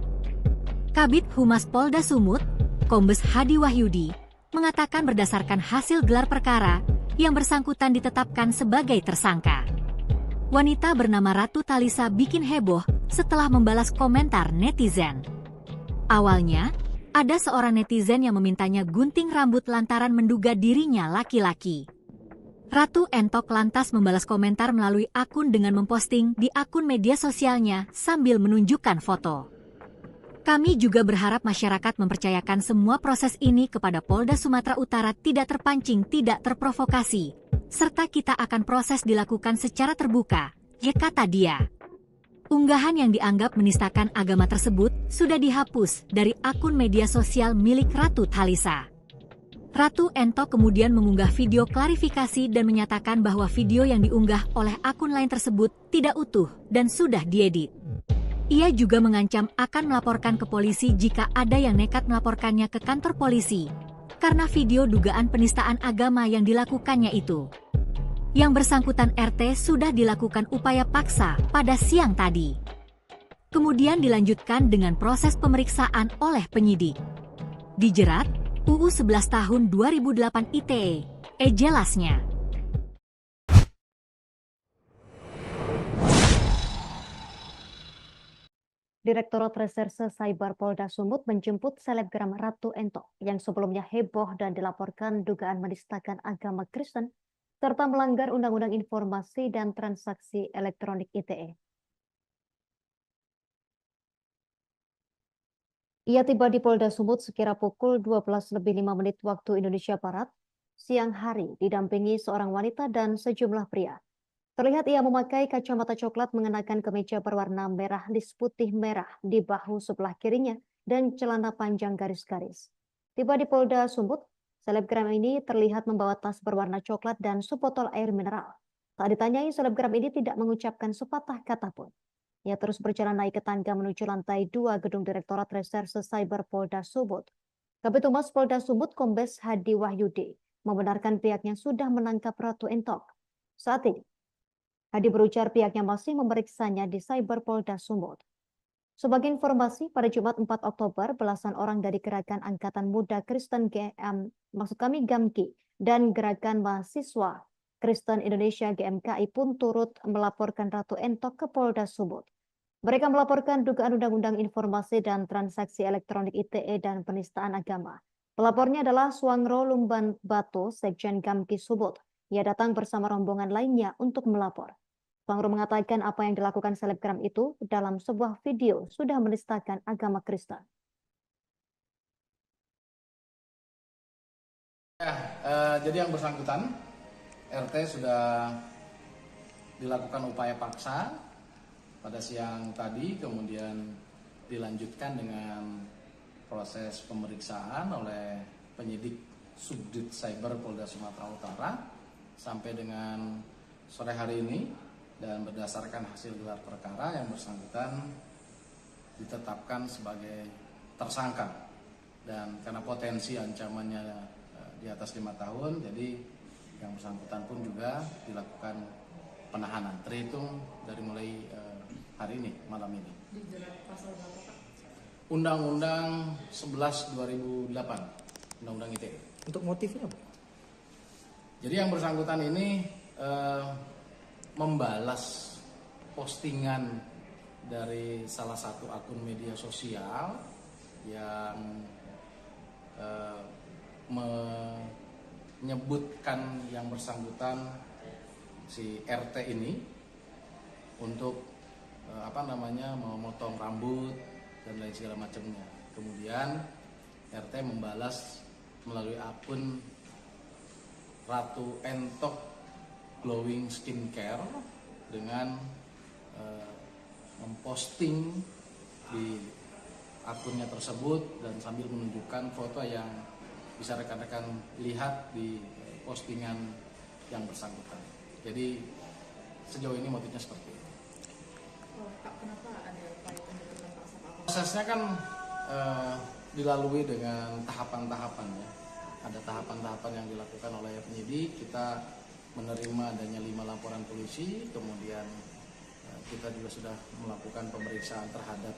Kabid Humas Polda Sumut, Kombes Hadi Wahyudi, mengatakan berdasarkan hasil gelar perkara, yang bersangkutan ditetapkan sebagai tersangka. Wanita bernama Ratu Talisa bikin heboh setelah membalas komentar netizen. Awalnya, ada seorang netizen yang memintanya gunting rambut lantaran menduga dirinya laki-laki. Ratu Entok lantas membalas komentar melalui akun dengan memposting di akun media sosialnya sambil menunjukkan foto. Kami juga berharap masyarakat mempercayakan semua proses ini kepada Polda Sumatera Utara, tidak terpancing, tidak terprovokasi, serta kita akan proses dilakukan secara terbuka, ya kata dia. Unggahan yang dianggap menistakan agama tersebut sudah dihapus dari akun media sosial milik Ratu Talisa. Ratu Entok kemudian mengunggah video klarifikasi dan menyatakan bahwa video yang diunggah oleh akun lain tersebut tidak utuh dan sudah diedit. Ia juga mengancam akan melaporkan ke polisi jika ada yang nekat melaporkannya ke kantor polisi, karena video dugaan penistaan agama yang dilakukannya itu. Yang bersangkutan RT sudah dilakukan upaya paksa pada siang tadi. Kemudian dilanjutkan dengan proses pemeriksaan oleh penyidik. Dijerat, UU 11 tahun 2008 ITE, jelasnya. Direktorat Reserse Cyber Polda Sumut menjemput selebgram Ratu Entok yang sebelumnya heboh dan dilaporkan dugaan menistakan agama Kristen serta melanggar Undang-Undang Informasi dan Transaksi Elektronik ITE. Ia tiba di Polda Sumut sekira pukul 12:05 waktu Indonesia Barat, siang hari didampingi seorang wanita dan sejumlah pria. Terlihat ia memakai kacamata coklat, mengenakan kemeja berwarna merah lis putih merah di bahu sebelah kirinya dan celana panjang garis-garis. Tiba di Polda Sumut, selebgram ini terlihat membawa tas berwarna coklat dan sebotol air mineral. Saat ditanyai, selebgram ini tidak mengucapkan sepatah kata pun. Ia terus berjalan naik ke tangga menuju lantai 2 gedung Direktorat Reserse Cyber Polda Sumut. Kabid Humas Polda Sumut, Kombes Hadi Wahyudi, membenarkan pihaknya sudah menangkap Ratu Entok. Saat ini, Hadi berujar pihaknya masih memeriksanya di Cyber Polda Sumut. Sebagai informasi, pada Jumat 4 Oktober, belasan orang dari Gerakan Angkatan Muda Kristen GAMKI dan Gerakan Mahasiswa Kristen Indonesia GMKI pun turut melaporkan Ratu Entok ke Polda Sumut. Mereka melaporkan dugaan Undang-Undang Informasi dan Transaksi Elektronik ITE dan penistaan agama. Pelapornya adalah Suangro Lumban Bato, Sekjen GAMKI Sumut. Ia datang bersama rombongan lainnya untuk melapor. Suangro mengatakan apa yang dilakukan selebgram itu dalam sebuah video sudah menistakan agama Kristen. Jadi yang bersangkutan, RT sudah dilakukan upaya paksa pada siang tadi, kemudian dilanjutkan dengan proses pemeriksaan oleh penyidik Subdit Cyber Polda Sumatera Utara sampai dengan sore hari ini, dan berdasarkan hasil gelar perkara yang bersangkutan ditetapkan sebagai tersangka, dan karena potensi ancamannya di atas 5 tahun, jadi yang bersangkutan pun juga dilakukan penahanan terhitung dari mulai hari ini, malam ini. Dijerat pasal berapa, Pak? Undang-Undang 11 2008, Undang-Undang ITE. Untuk motifnya apa? Jadi yang bersangkutan ini membalas postingan dari salah satu akun media sosial yang menyebutkan yang bersangkutan si RT ini untuk memotong rambut dan lain segala macamnya. Kemudian RT membalas melalui akun Ratu Entok Glowing Skincare dengan memposting di akunnya tersebut dan sambil menunjukkan foto yang bisa rekan-rekan lihat di postingan yang bersangkutan. Jadi sejauh ini motifnya seperti itu. Oh, Pak, kenapa ada upaya penjatuhan pasal apa? Prosesnya kan dilalui dengan tahapan-tahapan ya. Ada tahapan-tahapan yang dilakukan oleh penyidik. Kita menerima adanya 5 laporan polisi, kemudian kita juga sudah melakukan pemeriksaan terhadap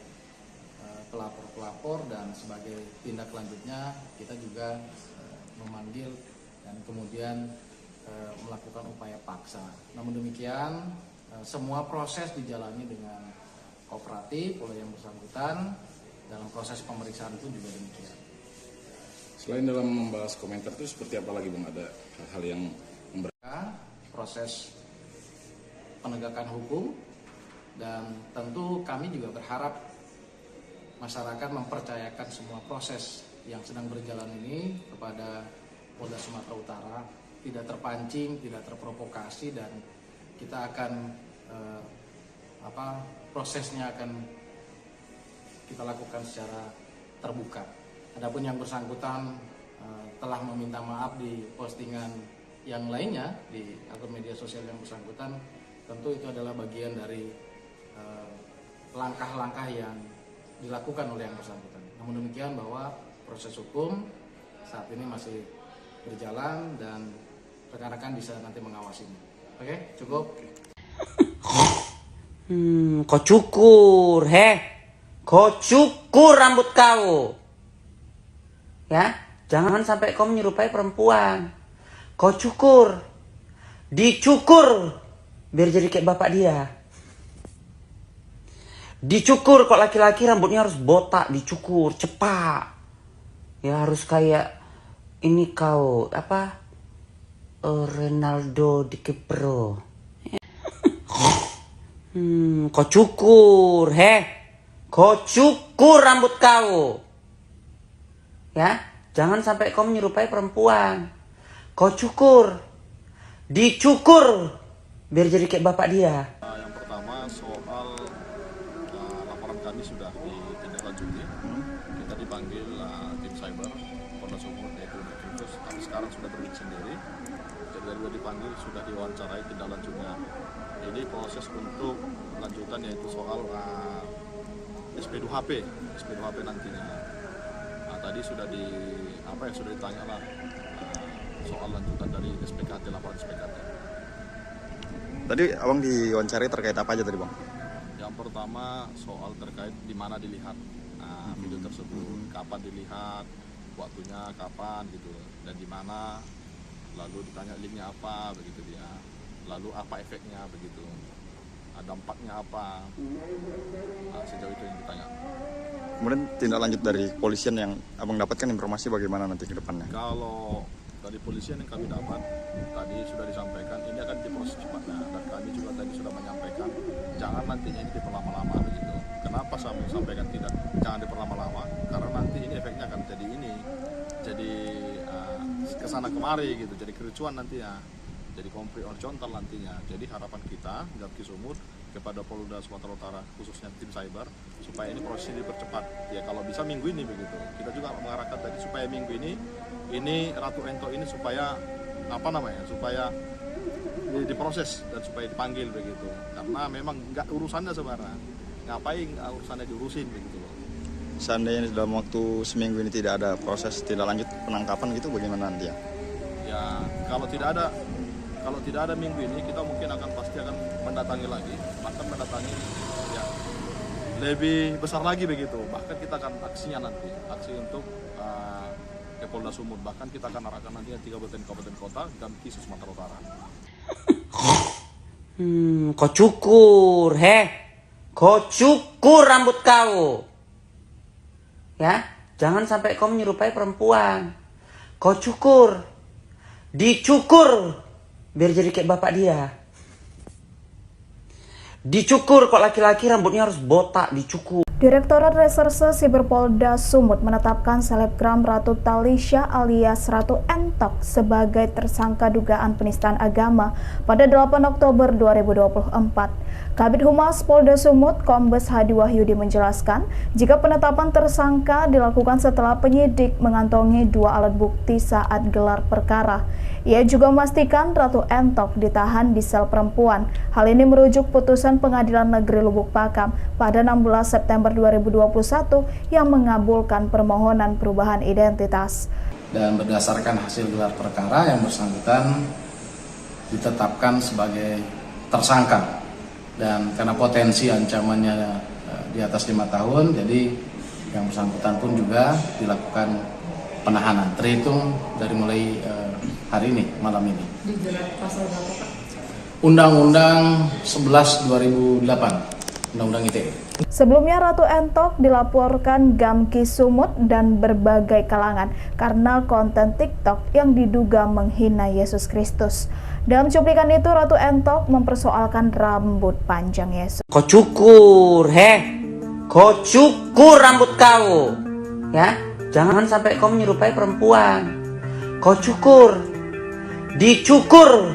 pelapor-pelapor, dan sebagai tindak lanjutnya kita juga memanggil dan kemudian melakukan upaya paksa. Namun demikian semua proses dijalani dengan kooperatif oleh yang bersangkutan. Dalam proses pemeriksaan pun juga demikian. Selain dalam membahas komentar itu seperti apa lagi Bang? Ada hal-hal yang proses penegakan hukum, dan tentu kami juga berharap masyarakat mempercayakan semua proses yang sedang berjalan ini kepada Polda Sumatera Utara, tidak terpancing, tidak terprovokasi, dan kita akan prosesnya akan kita lakukan secara terbuka. Adapun yang bersangkutan telah meminta maaf di postingan yang lainnya di akun media sosial yang bersangkutan, tentu itu adalah bagian dari langkah-langkah yang dilakukan oleh yang bersangkutan. Namun demikian bahwa proses hukum saat ini masih berjalan dan rekan-rekan bisa nanti mengawasinya. Oke, cukup. Kau cukur, kau cukur rambut kau, ya, jangan sampai kau menyerupai perempuan. Kau cukur, dicukur, biar jadi kayak bapak dia. Dicukur, kok laki-laki rambutnya harus botak, dicukur, cepat. Ya harus kayak ini kau, Ronaldo di Kipro. Kau cukur, kau cukur rambut kau, ya, jangan sampai kau menyerupai perempuan. Kau cukur, dicukur, biar jadi kayak bapak dia. Yang pertama soal laporan kami sudah ditindaklanjuti. Kita dipanggil tim cyber Polda Sumut, yaitu Krikus, tapi sekarang sudah berbit sendiri. Jadi dari dipanggil sudah diwawancarai tindak lanjutnya. Jadi proses untuk lanjutan yaitu soal SP2HP nantinya. Nah, tadi sudah sudah ditanya lah soal lanjutan dari SPKT, laporan SPKT. Tadi abang diwawancari terkait apa aja tadi Bang? Yang pertama soal terkait di mana dilihat video tersebut, kapan dilihat, waktunya kapan gitu, dan di mana, lalu ditanya linknya apa begitu dia, lalu apa efeknya begitu, dampaknya apa, sejauh itu yang ditanya. Kemudian tindak lanjut dari kepolisian yang abang dapatkan informasi bagaimana nanti ke depannya? Kalau dari polisian yang kami dapat tadi sudah disampaikan ini akan diproses cepatnya, dan kami juga tadi sudah menyampaikan jangan nantinya ini diperlama-lama begitu. Kenapa saya sampaikan jangan diperlama-lama? Karena nanti ini efeknya akan jadi kesana kemari gitu, jadi kericuan nantinya, jadi konflik horizontal nantinya. Jadi harapan kita Gamki Sumut kepada Polda Sumatera Utara, khususnya tim cyber, supaya ini prosesnya dipercepat. Ya kalau bisa minggu ini begitu. Kita juga mengarahkan tadi supaya minggu ini Ratu Entok ini supaya supaya diproses dan supaya dipanggil begitu. Karena memang nggak urusannya sebenarnya. Ngapain urusannya diurusin begitu loh. Seandainya dalam waktu seminggu ini tidak ada proses tidak lanjut penangkapan gitu, bagaimana nanti ya? Ya kalau tidak ada minggu ini, kita mungkin pasti akan mendatangi lagi, bahkan mendatangi ya lebih besar lagi begitu. Bahkan kita akan aksinya nanti, aksi untuk ke Polda Sumut. Bahkan kita akan arahkan nanti 3 kabupaten kota dan Kisu Sumatera Utara. Kau cukur, kau cukur rambut kau, ya, jangan sampai kau menyerupai perempuan. Kau cukur, dicukur, biar jadi kayak bapak dia. Dicukur, kok laki-laki rambutnya harus botak, dicukur. Direktorat Reserse Siber Polda Sumut menetapkan selebgram Ratu Talisha alias Ratu Entok sebagai tersangka dugaan penistaan agama pada 8 Oktober 2024. Kabid Humas Polda Sumut, Kombes Hadi Wahyudi menjelaskan, jika penetapan tersangka dilakukan setelah penyidik mengantongi 2 alat bukti saat gelar perkara. Ia juga memastikan Ratu Entok ditahan di sel perempuan. Hal ini merujuk putusan Pengadilan Negeri Lubuk Pakam pada 16 September 2021 yang mengabulkan permohonan perubahan identitas. Dan berdasarkan hasil gelar perkara yang bersangkutan ditetapkan sebagai tersangka. Dan karena potensi ancamannya di atas 5 tahun, jadi yang bersangkutan pun juga dilakukan penahanan. Terhitung dari mulai hari ini, malam ini. Dijerat pasal berapa, Pak? Undang-Undang 11/2008, Undang-Undang ITE. Sebelumnya Ratu Entok dilaporkan Gamki Sumut dan berbagai kalangan karena konten TikTok yang diduga menghina Yesus Kristus. Dalam cuplikan itu Ratu Entok mempersoalkan rambut panjang Yesus. Kau cukur, kau cukur rambut kau, ya, jangan sampai kau menyerupai perempuan. Kau cukur, dicukur,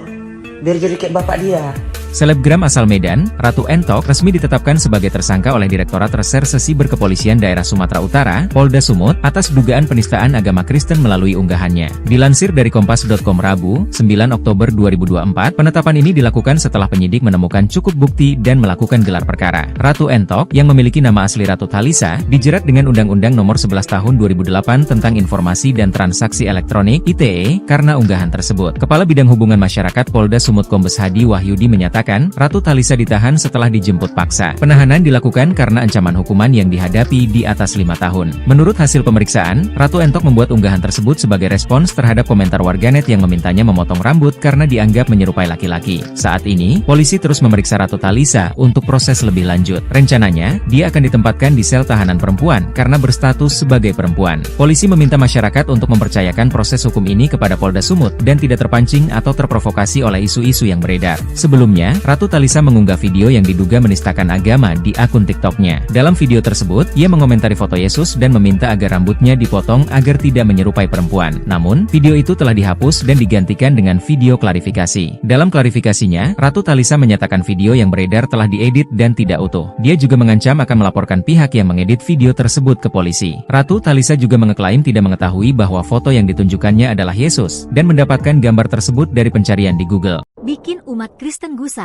biar jadi kayak bapak dia. Selebgram asal Medan, Ratu Entok resmi ditetapkan sebagai tersangka oleh Direktorat Reserse Siber Kepolisian Daerah Sumatera Utara, Polda Sumut, atas dugaan penistaan agama Kristen melalui unggahannya. Dilansir dari Kompas.com Rabu, 9 Oktober 2024, penetapan ini dilakukan setelah penyidik menemukan cukup bukti dan melakukan gelar perkara. Ratu Entok, yang memiliki nama asli Ratu Talisha, dijerat dengan Undang-Undang Nomor 11 Tahun 2008 tentang Informasi dan Transaksi Elektronik (ITE) karena unggahan tersebut. Kepala Bidang Hubungan Masyarakat Polda Sumut Kombes Hadi Wahyudi menyatakan, Ratu Talisha ditahan setelah dijemput paksa. Penahanan dilakukan karena ancaman hukuman yang dihadapi di atas 5 tahun. Menurut hasil pemeriksaan, Ratu Entok membuat unggahan tersebut sebagai respons terhadap komentar warganet yang memintanya memotong rambut karena dianggap menyerupai laki-laki. Saat ini, polisi terus memeriksa Ratu Talisha untuk proses lebih lanjut. Rencananya, dia akan ditempatkan di sel tahanan perempuan karena berstatus sebagai perempuan. Polisi meminta masyarakat untuk mempercayakan proses hukum ini kepada Polda Sumut dan tidak terpancing atau terprovokasi oleh isu-isu yang beredar. Sebelumnya, Ratu Talisha mengunggah video yang diduga menistakan agama di akun TikToknya. Dalam video tersebut, ia mengomentari foto Yesus dan meminta agar rambutnya dipotong agar tidak menyerupai perempuan. Namun, video itu telah dihapus dan digantikan dengan video klarifikasi. Dalam klarifikasinya, Ratu Talisha menyatakan video yang beredar telah diedit dan tidak utuh. Dia juga mengancam akan melaporkan pihak yang mengedit video tersebut ke polisi. Ratu Talisha juga mengeklaim tidak mengetahui bahwa foto yang ditunjukkannya adalah Yesus dan mendapatkan gambar tersebut dari pencarian di Google. Bikin umat Kristen gusar.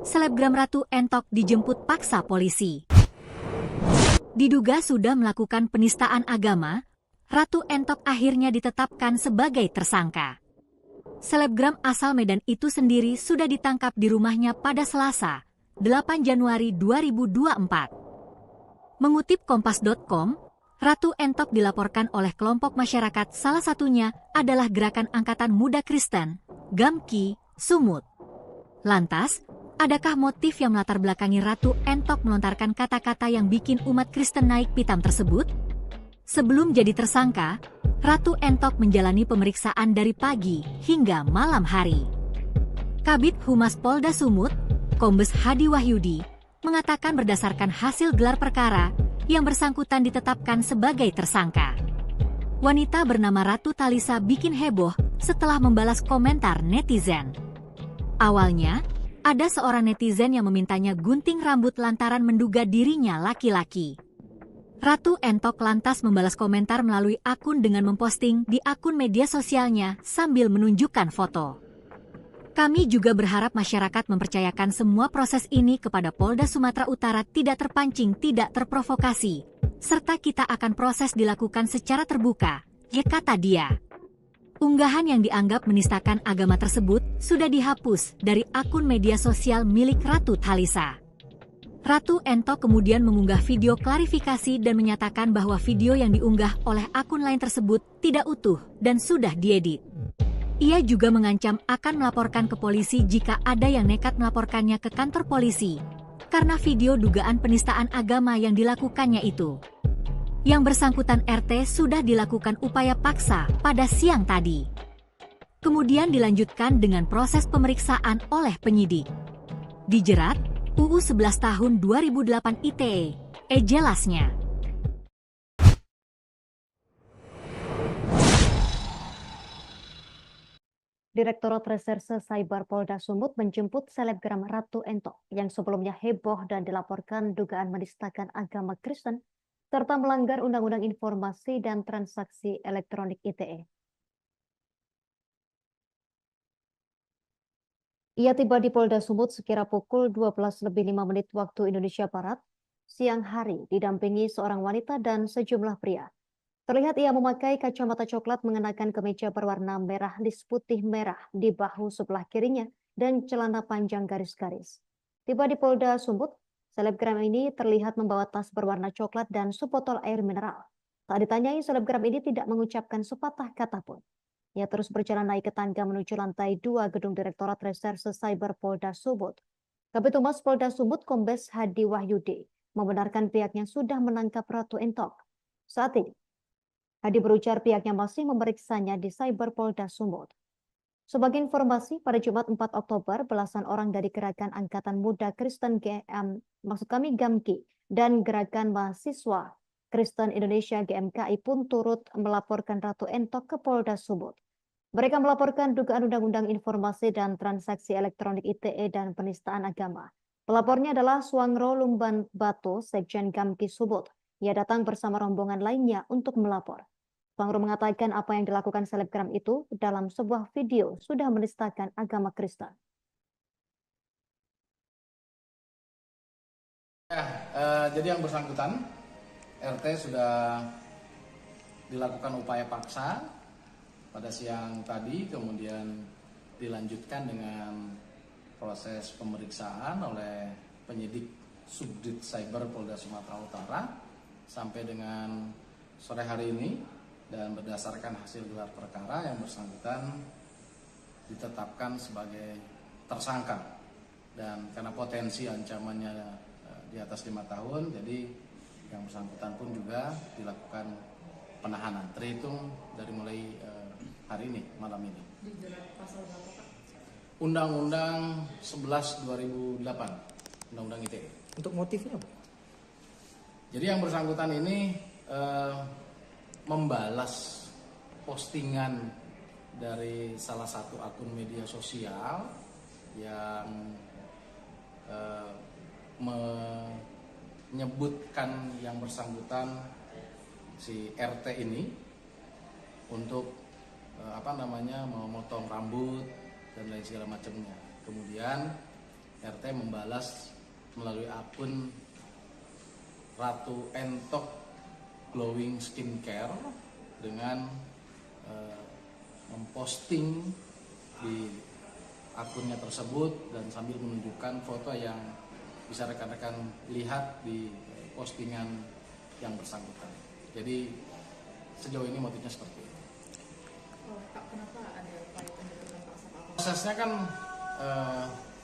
Selebgram Ratu Entok dijemput paksa polisi. Diduga sudah melakukan penistaan agama, Ratu Entok akhirnya ditetapkan sebagai tersangka. Selebgram asal Medan itu sendiri sudah ditangkap di rumahnya pada Selasa, 8 Januari 2024. Mengutip Kompas.com, Ratu Entok dilaporkan oleh kelompok masyarakat, salah satunya adalah Gerakan Angkatan Muda Kristen, Gamki, Sumut. Lantas, adakah motif yang melatar belakangi Ratu Entok melontarkan kata-kata yang bikin umat Kristen naik pitam tersebut? Sebelum jadi tersangka, Ratu Entok menjalani pemeriksaan dari pagi hingga malam hari. Kabid Humas Polda Sumut, Kombes Hadi Wahyudi, mengatakan berdasarkan hasil gelar perkara, yang bersangkutan ditetapkan sebagai tersangka. Wanita bernama Ratu Talisha bikin heboh setelah membalas komentar netizen. Awalnya, Ada seorang netizen yang memintanya gunting rambut lantaran menduga dirinya laki-laki. Ratu Entok lantas membalas komentar melalui akun dengan memposting di akun media sosialnya sambil menunjukkan foto. Kami juga berharap masyarakat mempercayakan semua proses ini kepada Polda Sumatera Utara tidak terpancing, tidak terprovokasi, serta kita akan proses dilakukan secara terbuka, kata dia. Unggahan yang dianggap menistakan agama tersebut sudah dihapus dari akun media sosial milik Ratu Thalisa. Ratu Entok kemudian mengunggah video klarifikasi dan menyatakan bahwa video yang diunggah oleh akun lain tersebut tidak utuh dan sudah diedit. Ia juga mengancam akan melaporkan ke polisi jika ada yang nekat melaporkannya ke kantor polisi, karena video dugaan penistaan agama yang dilakukannya itu. Yang bersangkutan RT sudah dilakukan upaya paksa pada siang tadi. Kemudian dilanjutkan dengan proses pemeriksaan oleh penyidik. Dijerat, UU 11 tahun 2008 ITE, jelasnya. Direktorat Reserse Cyber Polda Sumut menjemput selebgram Ratu Entok yang sebelumnya heboh dan dilaporkan dugaan menistakan agama Kristen serta melanggar Undang-Undang Informasi dan Transaksi Elektronik ITE. Ia tiba di Polda Sumut sekira pukul 12:05 waktu Indonesia Barat, siang hari didampingi seorang wanita dan sejumlah pria. Terlihat ia memakai kacamata coklat mengenakan kemeja berwarna merah lis putih merah di bahu sebelah kirinya dan celana panjang garis-garis. Tiba di Polda Sumut, selebgram ini terlihat membawa tas berwarna coklat dan sebotol air mineral. Saat ditanyai, selebgram ini tidak mengucapkan sepatah kata pun. Ia terus berjalan naik ke tangga menuju lantai 2 gedung Direktorat Reserse Cyber Polda Sumut. Kabid Humas Polda Sumut Kombes Hadi Wahyudi membenarkan pihaknya sudah menangkap Ratu Entok. Saat ini, Hadi berujar pihaknya masih memeriksanya di Cyber Polda Sumut. Sebagai informasi, pada Jumat 4 Oktober, belasan orang dari Gerakan Angkatan Muda Kristen GAMKI dan Gerakan Mahasiswa Kristen Indonesia GMKI pun turut melaporkan Ratu Entok ke Polda Sumut. Mereka melaporkan dugaan Undang-Undang Informasi dan Transaksi Elektronik ITE dan penistaan agama. Pelapornya adalah Suangro Lumban Batu, Sekjen GAMKI Sumut. Ia datang bersama rombongan lainnya untuk melapor. Suangro mengatakan apa yang dilakukan selebgram itu dalam sebuah video sudah menistakan agama Kristen. Jadi yang bersangkutan, RT sudah dilakukan upaya paksa pada siang tadi, kemudian dilanjutkan dengan proses pemeriksaan oleh penyidik Subdit Cyber Polda Sumatera Utara sampai dengan sore hari ini, dan berdasarkan hasil gelar perkara yang bersangkutan ditetapkan sebagai tersangka, dan karena potensi ancamannya di atas 5 tahun, jadi yang bersangkutan pun juga dilakukan penahanan terhitung dari mulai hari ini, malam ini. Dijerat pasal berapa, Pak? Undang-Undang 11 2008, Undang-Undang ITE. Untuk motifnya apa? Jadi yang bersangkutan ini membalas postingan dari salah satu akun media sosial yang menyebutkan yang bersangkutan si RT ini untuk memotong rambut dan lain segala macamnya. Kemudian RT membalas melalui akun Ratu Entok Glowing Skincare dengan memposting di akunnya tersebut dan sambil menunjukkan foto yang bisa rekan-rekan lihat di postingan yang bersangkutan. Jadi sejauh ini motifnya seperti itu. Pak, kenapa ada upaya penjemputan paksa Pak? Prosesnya kan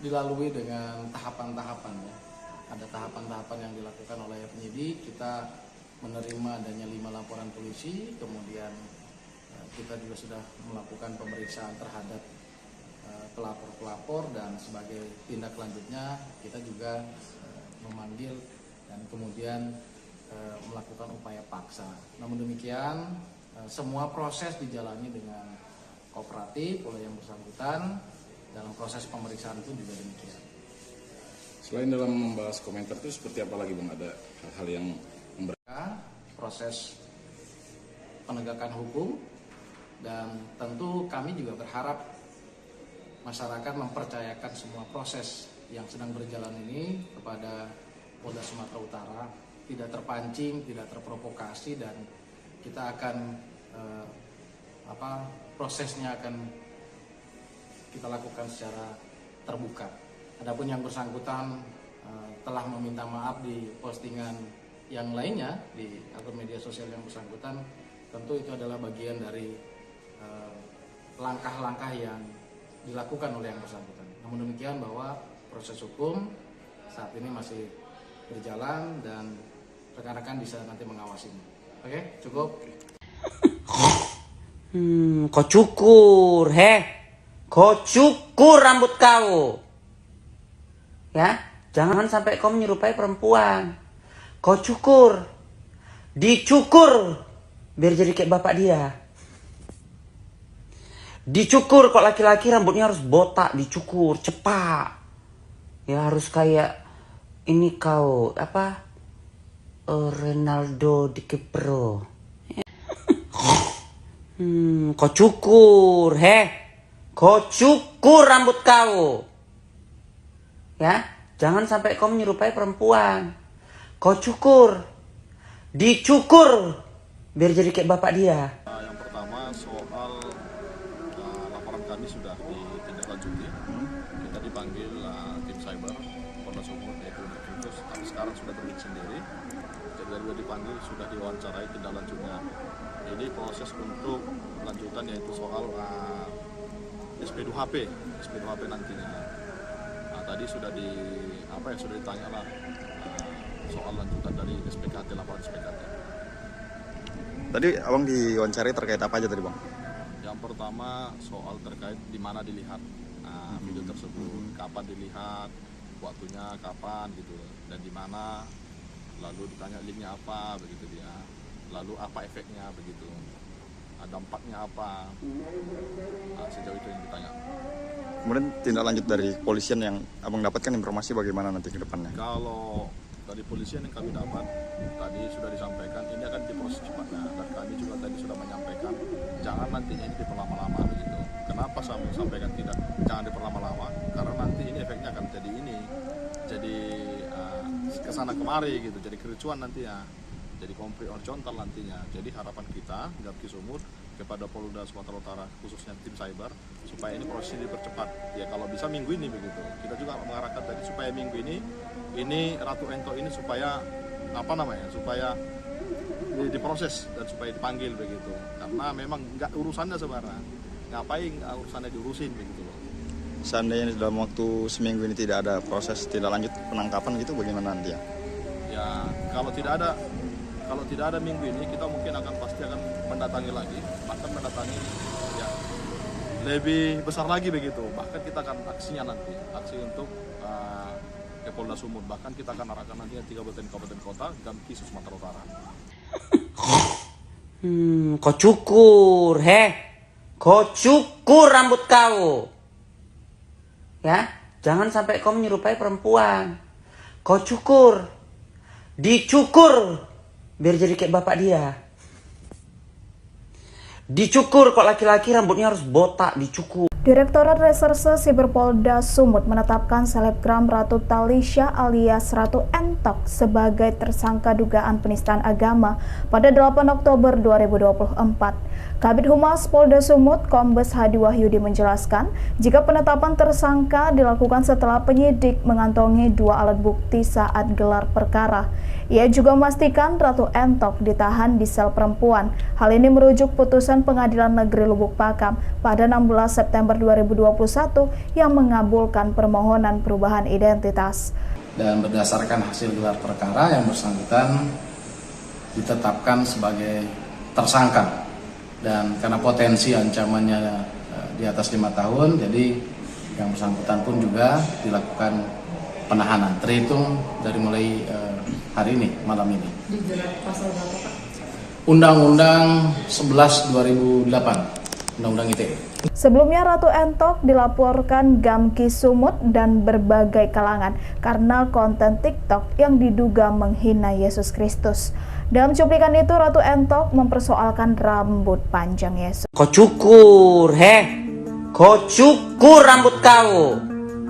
dilalui dengan tahapan-tahapan ya. Ada tahapan-tahapan yang dilakukan oleh penyidik. Kita menerima adanya 5 laporan polisi, kemudian kita juga sudah melakukan pemeriksaan terhadap pelapor-pelapor, dan sebagai tindak lanjutnya kita juga memanggil dan kemudian melakukan upaya paksa. Namun demikian semua proses dijalani dengan kooperatif oleh yang bersangkutan, dalam proses pemeriksaan pun juga demikian. Selain dalam membahas komentar itu seperti apa lagi Bang? Ada hal-hal yang proses penegakan hukum, dan tentu kami juga berharap masyarakat mempercayakan semua proses yang sedang berjalan ini kepada Polda Sumatera Utara, tidak terpancing, tidak terprovokasi, dan kita akan prosesnya akan kita lakukan secara terbuka. Adapun yang bersangkutan telah meminta maaf di postingan yang lainnya di akun media sosial yang bersangkutan, tentu itu adalah bagian dari langkah-langkah yang dilakukan oleh yang bersangkutan. Namun demikian bahwa proses hukum saat ini masih berjalan dan rekan-rekan bisa nanti mengawasinya. Oke, cukup. Kau cukur, kau cukur rambut kau, ya, jangan sampai kau menyerupai perempuan. Kau cukur, dicukur, biar jadi kayak bapak dia. Dicukur, kok laki-laki rambutnya harus botak, dicukur, cepat. Ya harus kayak ini kau, Ronaldo DiCaprio. Kau cukur, kau cukur rambut kau, ya, jangan sampai kau menyerupai perempuan. Kau cukur, dicukur, biar jadi kayak bapak dia. Yang pertama soal laporan kami sudah ditindaklanjuti. Kita dipanggil tim cyber Polda Sumut yaitu Unit tapi sekarang sudah terbit sendiri. Jadi sudah dipanggil, sudah diwawancarai tindak lanjutnya. Jadi proses untuk lanjutan yaitu soal SP2HP nantinya. Nah, tadi sudah sudah ditanya lah soal lanjutan dari SPKT, laporan SPKT. Tadi abang diwawancari terkait apa aja tadi Bang? Yang pertama soal terkait di mana dilihat video tersebut, kapan dilihat, waktunya kapan gitu, dan di mana, lalu ditanya linknya apa begitu dia, lalu apa efeknya begitu, dampaknya apa, sejauh itu yang ditanya. Kemudian tindak lanjut dari kepolisian yang abang dapatkan informasi bagaimana nanti ke depannya? Kalau dari polisian yang kami dapat tadi sudah disampaikan ini akan diproses cepatnya, dan kami juga tadi sudah menyampaikan jangan nantinya ini diperlama-lama begitu. Kenapa saya sampaikan jangan diperlama-lama? Karena nanti ini efeknya akan jadi kesana kemari gitu, jadi kericuan nanti ya, jadi konflik horizontal nantinya. Jadi harapan kita Gamki Sumut kepada Polda Sumatera Utara khususnya tim cyber supaya ini prosesnya dipercepat ya, kalau bisa minggu ini begitu. Kita juga mengarahkan tadi supaya minggu ini Ratu Ento ini supaya supaya diproses dan supaya dipanggil begitu, karena memang nggak urusannya sebenarnya, ngapain urusannya diurusin begitu loh. Seandainya dalam waktu seminggu ini tidak ada proses tindak lanjut penangkapan gitu, bagaimana nanti ya? Ya kalau tidak ada minggu ini, kita mungkin pasti akan mendatangi lagi, bahkan mendatangi ya lebih besar lagi begitu. Bahkan kita akan aksi untuk ke Polda Sumut, bahkan kita akan arahkan nantinya 3 kabupaten kota Gamki Sumatera Utara. Kau cukur, kau cukur rambut kau, ya, jangan sampai kau menyerupai perempuan. Kau cukur, dicukur, biar jadi kayak bapak dia. Dicukur, kok laki-laki rambutnya harus botak, dicukur. Direktorat Reserse Siber Polda Sumut menetapkan selebgram Ratu Talisha alias Ratu Entok sebagai tersangka dugaan penistaan agama pada 8 Oktober 2024. Kabid Humas Polda Sumut, Kombes Hadi Wahyudi menjelaskan, jika penetapan tersangka dilakukan setelah penyidik mengantongi 2 alat bukti saat gelar perkara. Ia juga memastikan Ratu Entok ditahan di sel perempuan. Hal ini merujuk putusan Pengadilan Negeri Lubuk Pakam pada 16 September 2021 yang mengabulkan permohonan perubahan identitas. Dan berdasarkan hasil gelar perkara, yang bersangkutan ditetapkan sebagai tersangka. Dan karena potensi ancamannya di atas 5 tahun, jadi yang bersangkutan pun juga dilakukan penahanan. Terhitung dari mulai hari ini, malam ini. Dijerat pasal berapa Pak? Undang-Undang 11/2008 Undang-Undang ITE. Sebelumnya Ratu Entok dilaporkan Gamki Sumut dan berbagai kalangan karena konten TikTok yang diduga menghina Yesus Kristus. Dalam cuplikan itu Ratu Entok mempersoalkan rambut panjang Yesus. Kau cukur, kau cukur rambut kau,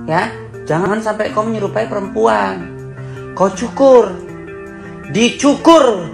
ya. Jangan sampai kau menyerupai perempuan. Kau cukur, dicukur,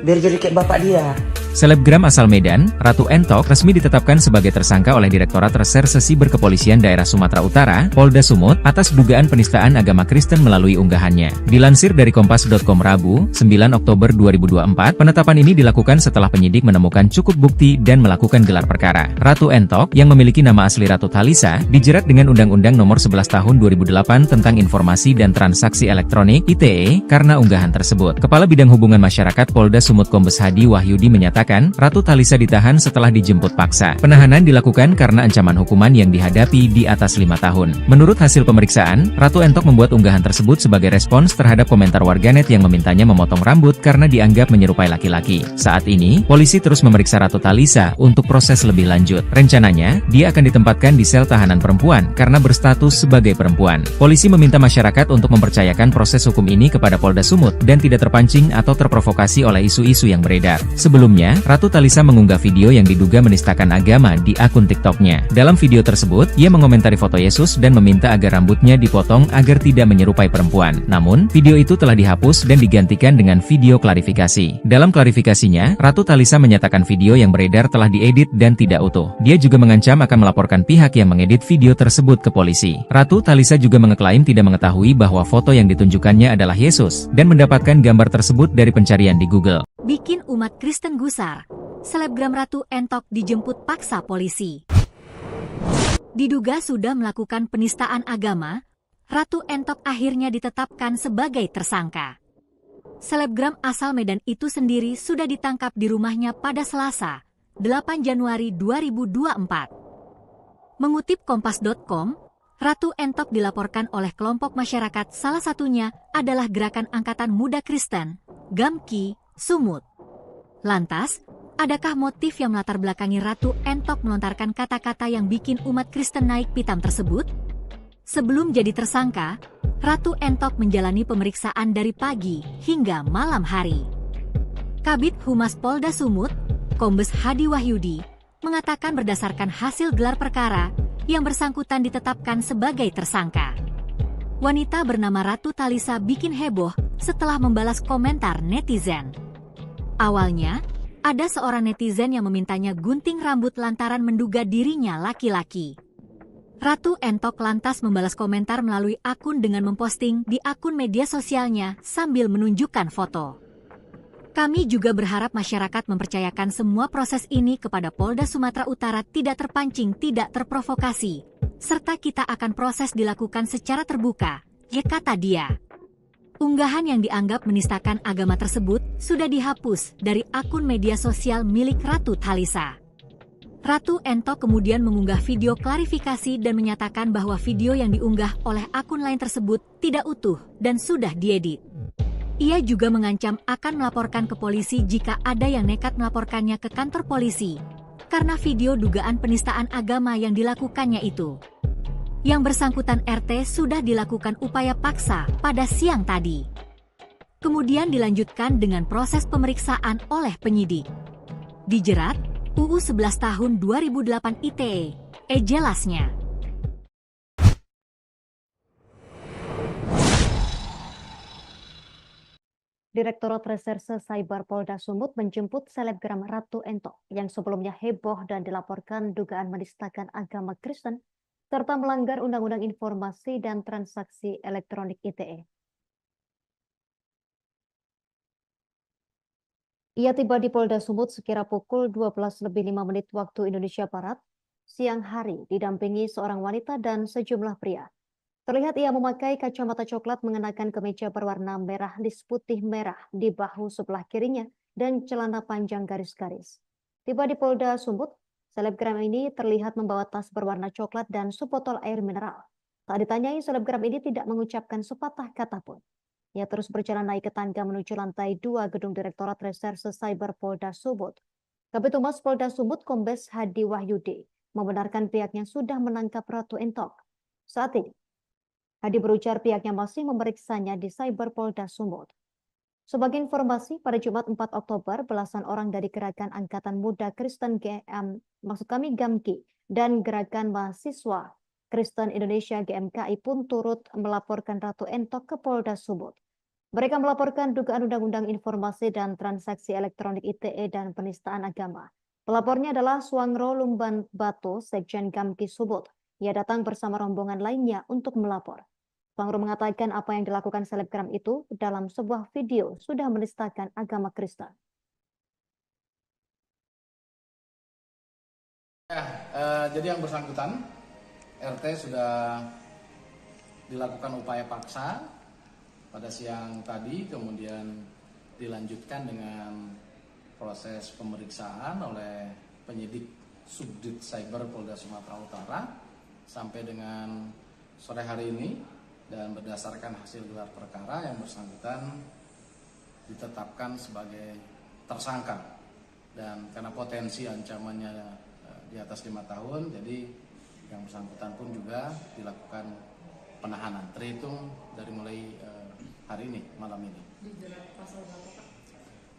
biar jadi kayak bapak dia. Selebgram asal Medan, Ratu Entok resmi ditetapkan sebagai tersangka oleh Direktorat Reserse Siber Kepolisian Daerah Sumatera Utara, Polda Sumut, atas dugaan penistaan agama Kristen melalui unggahannya. Dilansir dari Kompas.com Rabu, 9 Oktober 2024, penetapan ini dilakukan setelah penyidik menemukan cukup bukti dan melakukan gelar perkara. Ratu Entok, yang memiliki nama asli Ratu Thalisa, dijerat dengan Undang-Undang Nomor 11 Tahun 2008 tentang Informasi dan Transaksi Elektronik (ITE) karena unggahan tersebut. Kepala Bidang Hubungan Masyarakat Polda Sumut Kombes Hadi Wahyudi menyatakan Ratu Thalisa ditahan setelah dijemput paksa. Penahanan dilakukan karena ancaman hukuman yang dihadapi di atas 5 tahun. Menurut hasil pemeriksaan, Ratu Entok membuat unggahan tersebut sebagai respons terhadap komentar warganet yang memintanya memotong rambut karena dianggap menyerupai laki-laki. Saat ini, polisi terus memeriksa Ratu Thalisa untuk proses lebih lanjut. Rencananya, dia akan ditempatkan di sel tahanan perempuan karena berstatus sebagai perempuan. Polisi meminta masyarakat untuk mempercayakan proses hukum ini kepada Polda Sumut dan tidak terpancing atau terprovokasi oleh isu-isu yang beredar. Sebelumnya, Ratu Thalisa mengunggah video yang diduga menistakan agama di akun TikToknya. Dalam video tersebut, ia mengomentari foto Yesus dan meminta agar rambutnya dipotong agar tidak menyerupai perempuan. Namun, video itu telah dihapus dan digantikan dengan video klarifikasi. Dalam klarifikasinya, Ratu Thalisa menyatakan video yang beredar telah diedit dan tidak utuh. Dia juga mengancam akan melaporkan pihak yang mengedit video tersebut ke polisi. Ratu Thalisa juga mengeklaim tidak mengetahui bahwa foto yang ditunjukkannya adalah Yesus dan mendapatkan gambar tersebut dari pencarian di Google. Bikin umat Kristen gusar. Selebgram Ratu Entok dijemput paksa polisi. Diduga sudah melakukan penistaan agama, Ratu Entok akhirnya ditetapkan sebagai tersangka. Selebgram asal Medan itu sendiri sudah ditangkap di rumahnya pada Selasa, 8 Januari 2024. Mengutip Kompas.com, Ratu Entok dilaporkan oleh kelompok masyarakat, salah satunya adalah Gerakan Angkatan Muda Kristen, Gamki, Sumut. Lantas, adakah motif yang melatar belakangi Ratu Entok melontarkan kata-kata yang bikin umat Kristen naik pitam tersebut? Sebelum jadi tersangka, Ratu Entok menjalani pemeriksaan dari pagi hingga malam hari. Kabid Humas Polda Sumut, Kombes Hadi Wahyudi, mengatakan berdasarkan hasil gelar perkara, yang bersangkutan ditetapkan sebagai tersangka. Wanita bernama Ratu Thalisa bikin heboh setelah membalas komentar netizen. Awalnya, ada seorang netizen yang memintanya gunting rambut lantaran menduga dirinya laki-laki. Ratu Entok lantas membalas komentar melalui akun dengan memposting di akun media sosialnya sambil menunjukkan foto. Kami juga berharap masyarakat mempercayakan semua proses ini kepada Polda Sumatera Utara, tidak terpancing, tidak terprovokasi, serta kita akan proses dilakukan secara terbuka, ya kata dia. Unggahan yang dianggap menistakan agama tersebut sudah dihapus dari akun media sosial milik Ratu Thalisa. Ratu Entok kemudian mengunggah video klarifikasi dan menyatakan bahwa video yang diunggah oleh akun lain tersebut tidak utuh dan sudah diedit. Ia juga mengancam akan melaporkan ke polisi jika ada yang nekat melaporkannya ke kantor polisi, karena video dugaan penistaan agama yang dilakukannya itu. Yang bersangkutan RT sudah dilakukan upaya paksa pada siang tadi. Kemudian dilanjutkan dengan proses pemeriksaan oleh penyidik. Dijerat, UU 11 tahun 2008 ITE, jelasnya. Direktorat Reserse Cyber Polda Sumut menjemput selebgram Ratu Entok yang sebelumnya heboh dan dilaporkan dugaan menistakan agama Kristen serta melanggar Undang-Undang Informasi dan Transaksi Elektronik ITE. Ia tiba di Polda Sumut sekira pukul 12:05 waktu Indonesia Barat, siang hari didampingi seorang wanita dan sejumlah pria. Terlihat ia memakai kacamata coklat, mengenakan kemeja berwarna merah lis putih merah di bahu sebelah kirinya dan celana panjang garis-garis. Tiba di Polda Sumut, selebgram ini terlihat membawa tas berwarna coklat dan sebotol air mineral. Saat ditanyai, selebgram ini tidak mengucapkan sepatah kata pun. Ia terus berjalan naik ke tangga menuju lantai 2 gedung Direktorat Reserse Cyber Polda Sumut. Kabid Humas Polda Sumut Kombes Hadi Wahyudi membenarkan pihaknya sudah menangkap Ratu Entok. Saat ini, Hadi berujar pihaknya masih memeriksanya di Cyber Polda Sumut. Sebagai informasi, pada Jumat 4 Oktober, belasan orang dari Gerakan Angkatan Muda Kristen GAMKI dan Gerakan Mahasiswa Kristen Indonesia GMKI pun turut melaporkan Ratu Entok ke Polda Sumut. Mereka melaporkan dugaan Undang-Undang Informasi dan Transaksi Elektronik ITE dan penistaan agama. Pelapornya adalah Suangro Lumban Batu, Sekjen GAMKI Sumut. Ia datang bersama rombongan lainnya untuk melapor. Suangro mengatakan apa yang dilakukan selebgram itu dalam sebuah video sudah menistakan agama Kristen. Jadi yang bersangkutan, RT sudah dilakukan upaya paksa pada siang tadi, kemudian dilanjutkan dengan proses pemeriksaan oleh penyidik Subdit Cyber Polda Sumatera Utara sampai dengan sore hari ini, dan berdasarkan hasil gelar perkara yang bersangkutan ditetapkan sebagai tersangka, dan karena potensi ancamannya di atas 5 tahun, jadi yang bersangkutan pun juga dilakukan penahanan terhitung dari mulai hari ini, malam ini. Dijerat pasal berapa, Pak?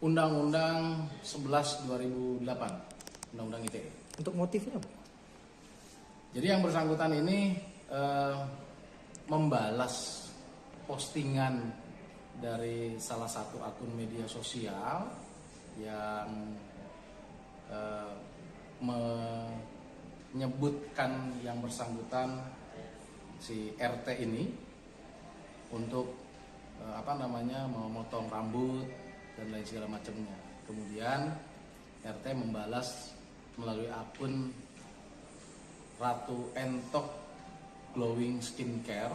Undang-Undang 11 2008, Undang-Undang ITE. Untuk motifnya, Bu? Jadi yang bersangkutan ini membalas postingan dari salah satu akun media sosial yang menyebutkan yang bersangkutan si RT ini untuk memotong rambut dan lain segala macamnya. Kemudian RT membalas melalui akun Ratu Entok Glowing Skincare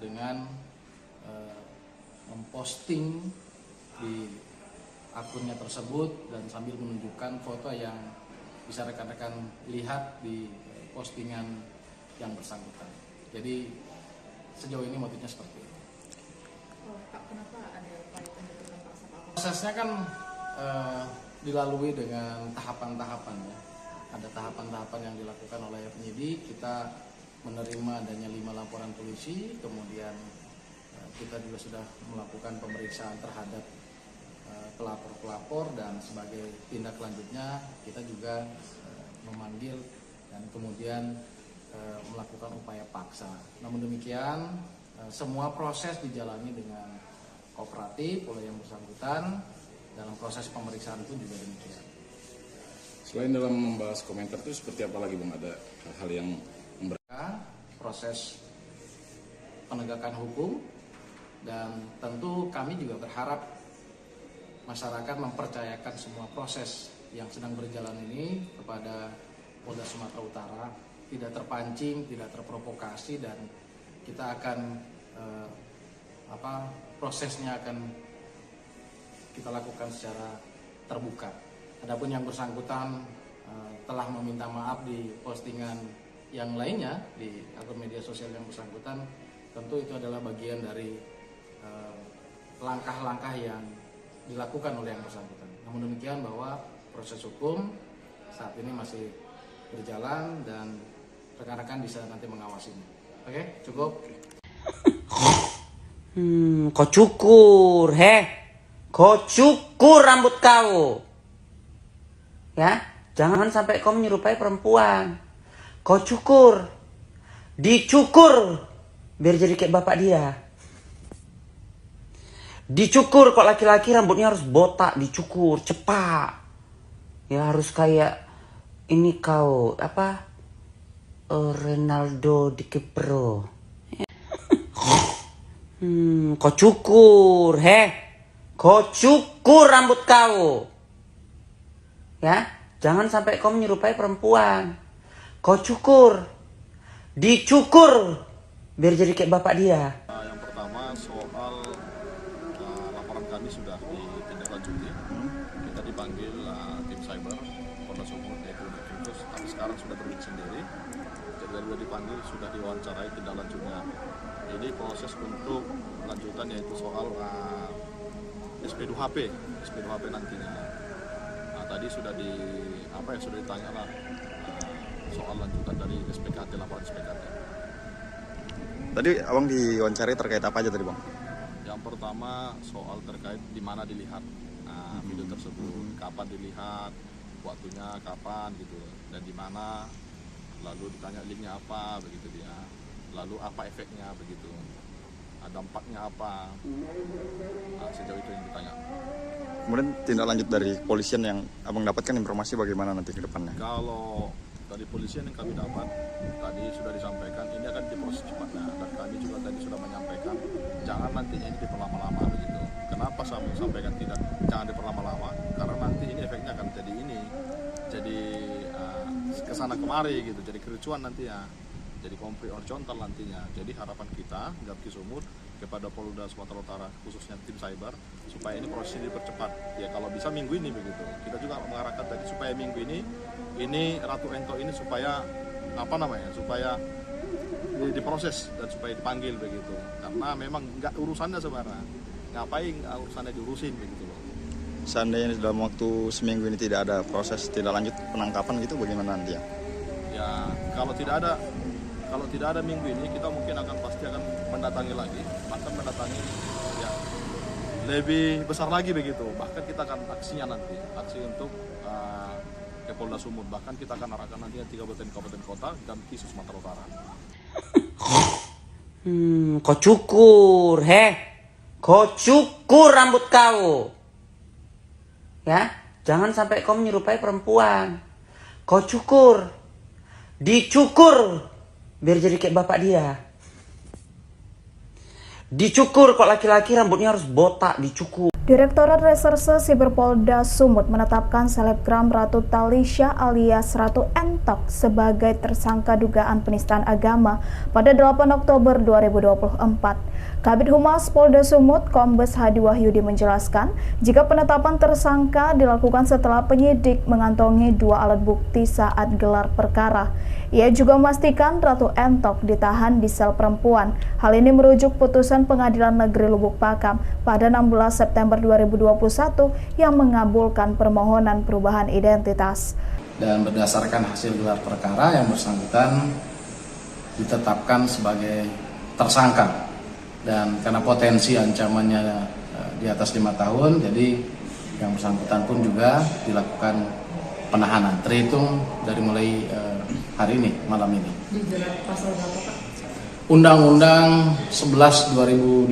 dengan memposting di akunnya tersebut dan sambil menunjukkan foto yang bisa rekan-rekan lihat di postingan yang bersangkutan. Jadi sejauh ini motifnya seperti itu. Pak, kenapa ada upaya penjemputan paksa, Pak? Prosesnya kan dilalui dengan tahapan-tahapan ya. Ada tahapan-tahapan yang dilakukan oleh penyidik. Kita menerima adanya 5 laporan polisi, kemudian kita juga sudah melakukan pemeriksaan terhadap pelapor-pelapor, dan sebagai tindak lanjutnya kita juga memanggil dan kemudian melakukan upaya paksa. Namun demikian semua proses dijalani dengan kooperatif oleh yang bersangkutan. Dalam proses pemeriksaan pun juga demikian. Selain dalam membahas komentar itu seperti apa lagi, Bang? Ada hal-hal yang proses penegakan hukum, dan tentu kami juga berharap masyarakat mempercayakan semua proses yang sedang berjalan ini kepada Polda Sumatera Utara, tidak terpancing, tidak terprovokasi, dan kita akan prosesnya akan kita lakukan secara terbuka. Adapun yang bersangkutan telah meminta maaf di postingan yang lainnya di akun media sosial yang bersangkutan, tentu itu adalah bagian dari langkah-langkah yang dilakukan oleh yang bersangkutan. Namun demikian bahwa proses hukum saat ini masih berjalan dan rekan-rekan bisa nanti mengawasinya. Oke, cukup. Kau cukur, kau cukur rambut kau, ya, jangan sampai kau menyerupai perempuan. Kau cukur, dicukur, biar jadi kayak bapak dia. Dicukur, kok laki-laki rambutnya harus botak, dicukur, cepat. Ya harus kayak ini kau, Ronaldo DiCaprio. Kau cukur, kau cukur rambut kau. Ya, jangan sampai kau menyerupai perempuan. Kau cukur, dicukur, biar jadi kayak bapak dia. Yang pertama soal laporan kami sudah ditindaklanjuti. Kita dipanggil tim cyber Polda Sumut, yaitu Kriminus, tapi sekarang sudah berhenti sendiri. Jadi sudah dipanggil, sudah diwawancarai tindak lanjutnya. Ini proses untuk lanjutan yaitu soal SP2HP nantinya. tadi sudah ditanya lah soal lanjutan dari SPKT, laporan SPKT. Tadi abang diwawancari terkait apa aja tadi bang? Yang pertama soal terkait di mana dilihat video tersebut, kapan dilihat, waktunya kapan gitu, dan di mana, lalu ditanya linknya apa begitu dia, lalu apa efeknya begitu, dampaknya apa, sejauh itu yang ditanya. Kemudian tindak lanjut dari kepolisian yang abang dapatkan informasi bagaimana nanti ke depannya? Kalau dari polisian yang kami dapat tadi sudah disampaikan ini akan diproses cepatnya, dan kami juga tadi sudah menyampaikan jangan nantinya ini diperlama-lama begitu. Kenapa saya sampaikan jangan diperlama-lama? Karena nanti ini efeknya akan jadi kesana kemari gitu, jadi kericuan nantinya, jadi konflik horizontal nantinya. Jadi harapan kita Gamki Sumut kepada Polda Sumatera Utara khususnya tim cyber supaya ini proses ini dipercepat. Ya kalau bisa minggu ini begitu. Kita juga mengarahkan tadi supaya minggu ini Ratu Ento ini supaya supaya diproses dan supaya dipanggil begitu. Karena memang nggak urusannya sebenarnya. Ngapain urusannya diurusin begitu loh. Seandainya dalam waktu seminggu ini tidak ada proses tidak lanjut penangkapan gitu, bagaimana nanti ya? Ya kalau tidak ada minggu ini, kita mungkin pasti akan mendatangi lagi, bahkan mendatangi ya lebih besar lagi begitu. Bahkan kita akan aksinya nanti, aksi untuk ke Polda Sumut. Bahkan kita akan arahkan nanti 3 kabupaten kota dan Kisus Sumatera Utara. Kau cukur rambut kau. Ya, jangan sampai kau menyerupai perempuan. Kau cukur, dicukur, biar jadi kayak bapak dia. Dicukur, kok laki-laki rambutnya harus botak, dicukur. Direktorat Reserse Siber Polda Sumut menetapkan selebgram Ratu Talisha alias Ratu Entok sebagai tersangka dugaan penistaan agama pada 8 Oktober 2024. Kabid Humas Polda Sumut, Kombes Hadi Wahyudi menjelaskan, jika penetapan tersangka dilakukan setelah penyidik mengantongi 2 alat bukti saat gelar perkara. Ia juga memastikan Ratu Entok ditahan di sel perempuan. Hal ini merujuk putusan Pengadilan Negeri Lubuk Pakam pada 16 September 2021 yang mengabulkan permohonan perubahan identitas. Dan berdasarkan hasil gelar perkara yang bersangkutan ditetapkan sebagai tersangka. Dan karena potensi ancamannya di atas 5 tahun, jadi yang bersangkutan pun juga dilakukan penahanan terhitung dari mulai hari ini, malam ini. Dijerat pasal berapa Pak? Undang-Undang 11 2008,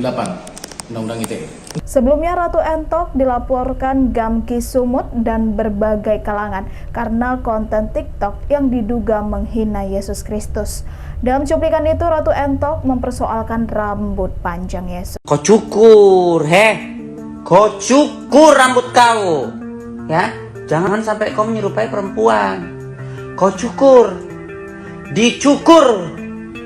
Undang-Undang ITE. Sebelumnya Ratu Entok dilaporkan Gamki Sumut dan berbagai kalangan karena konten TikTok yang diduga menghina Yesus Kristus. Dalam cuplikan itu Ratu Entok mempersoalkan rambut panjang Yesus. Kau cukur, kau cukur rambut kau. Ya, jangan sampai kau menyerupai perempuan. Kau cukur, dicukur,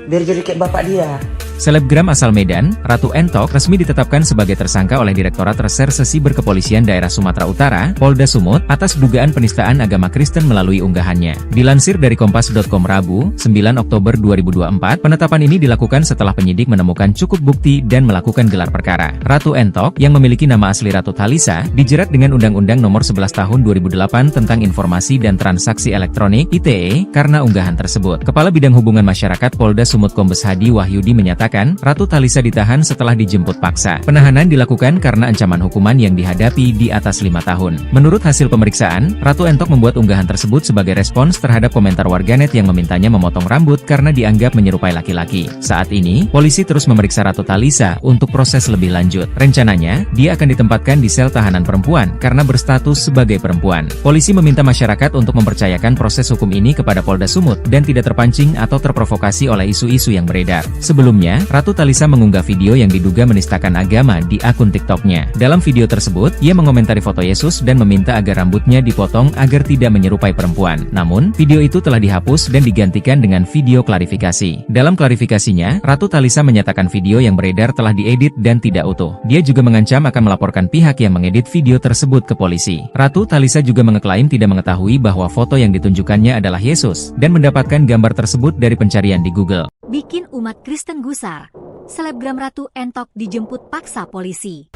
biar jadi kayak bapak dia. Selebgram asal Medan, Ratu Entok resmi ditetapkan sebagai tersangka oleh Direktorat Reserse Siber Kepolisian Daerah Sumatera Utara, Polda Sumut, atas dugaan penistaan agama Kristen melalui unggahannya. Dilansir dari Kompas.com Rabu, 9 Oktober 2024, penetapan ini dilakukan setelah penyidik menemukan cukup bukti dan melakukan gelar perkara. Ratu Entok, yang memiliki nama asli Ratu Talisha, dijerat dengan Undang-Undang Nomor 11 Tahun 2008 tentang Informasi dan Transaksi Elektronik (ITE) karena unggahan tersebut. Kepala Bidang Hubungan Masyarakat Polda Sumut Kombes Hadi Wahyudi menyatakan, Ratu Talisha ditahan setelah dijemput paksa. Penahanan dilakukan karena ancaman hukuman yang dihadapi di atas 5 tahun. Menurut hasil pemeriksaan, Ratu Entok membuat unggahan tersebut sebagai respons terhadap komentar warganet yang memintanya memotong rambut karena dianggap menyerupai laki-laki. Saat ini, polisi terus memeriksa Ratu Talisha untuk proses lebih lanjut. Rencananya, dia akan ditempatkan di sel tahanan perempuan karena berstatus sebagai perempuan. Polisi meminta masyarakat untuk mempercayakan proses hukum ini kepada Polda Sumut dan tidak terpancing atau terprovokasi oleh isu-isu yang beredar. Sebelumnya, Ratu Talisha mengunggah video yang diduga menistakan agama di akun TikTok-nya. Dalam video tersebut, ia mengomentari foto Yesus dan meminta agar rambutnya dipotong agar tidak menyerupai perempuan. Namun, video itu telah dihapus dan digantikan dengan video klarifikasi. Dalam klarifikasinya, Ratu Talisha menyatakan video yang beredar telah diedit dan tidak utuh. Dia juga mengancam akan melaporkan pihak yang mengedit video tersebut ke polisi. Ratu Talisha juga mengeklaim tidak mengetahui bahwa foto yang ditunjukkannya adalah Yesus dan mendapatkan gambar tersebut dari pencarian di Google. Bikin umat Kristen gusar. Selebgram Ratu Entok dijemput paksa polisi.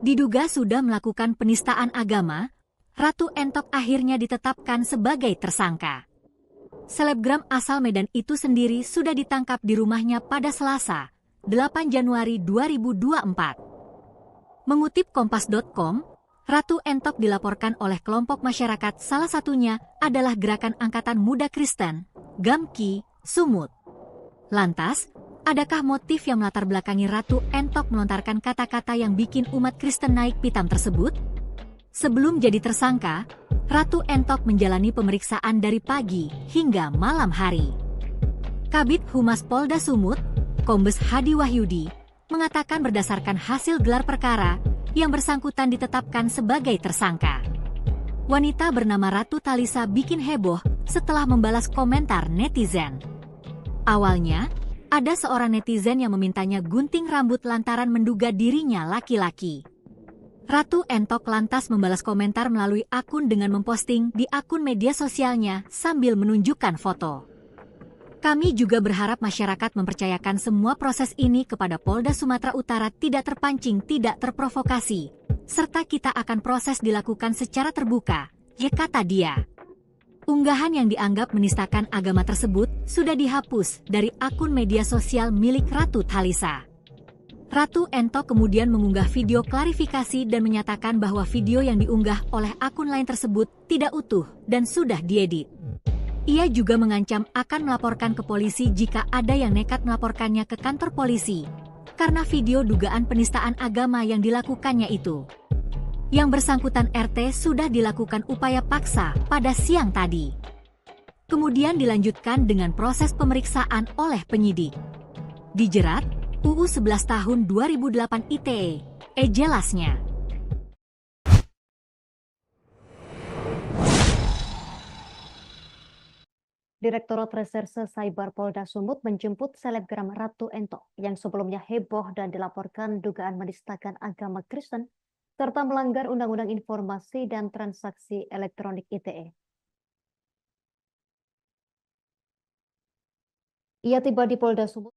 Diduga sudah melakukan penistaan agama, Ratu Entok akhirnya ditetapkan sebagai tersangka. Selebgram asal Medan itu sendiri sudah ditangkap di rumahnya pada Selasa, 8 Januari 2024. Mengutip Kompas.com, Ratu Entok dilaporkan oleh kelompok masyarakat, salah satunya adalah Gerakan Angkatan Muda Kristen, GAMKI, Sumut. Lantas, adakah motif yang melatar belakangi Ratu Entok melontarkan kata-kata yang bikin umat Kristen naik pitam tersebut? Sebelum jadi tersangka, Ratu Entok menjalani pemeriksaan dari pagi hingga malam hari. Kabid Humas Polda Sumut, Kombes Hadi Wahyudi, mengatakan berdasarkan hasil gelar perkara, yang bersangkutan ditetapkan sebagai tersangka. Wanita bernama Ratu Talisa bikin heboh setelah membalas komentar netizen. Awalnya, ada seorang netizen yang memintanya gunting rambut lantaran menduga dirinya laki-laki. Ratu Entok lantas membalas komentar melalui akun dengan memposting di akun media sosialnya sambil menunjukkan foto. Kami juga berharap masyarakat mempercayakan semua proses ini kepada Polda Sumatera Utara, tidak terpancing, tidak terprovokasi, serta kita akan proses dilakukan secara terbuka, kata dia. Unggahan yang dianggap menistakan agama tersebut sudah dihapus dari akun media sosial milik Ratu Talisa. Ratu Entok kemudian mengunggah video klarifikasi dan menyatakan bahwa video yang diunggah oleh akun lain tersebut tidak utuh dan sudah diedit. Ia juga mengancam akan melaporkan ke polisi jika ada yang nekat melaporkannya ke kantor polisi, karena video dugaan penistaan agama yang dilakukannya itu. Yang bersangkutan RT sudah dilakukan upaya paksa pada siang tadi. Kemudian dilanjutkan dengan proses pemeriksaan oleh penyidik. Dijerat, UU 11 tahun 2008 ITE, jelasnya. Direktorat Reserse Cyber Polda Sumut menjemput selebgram Ratu Entok yang sebelumnya heboh dan dilaporkan dugaan menistakan agama Kristen serta melanggar Undang-Undang Informasi dan Transaksi Elektronik ITE. Ia tiba di Polda Sumut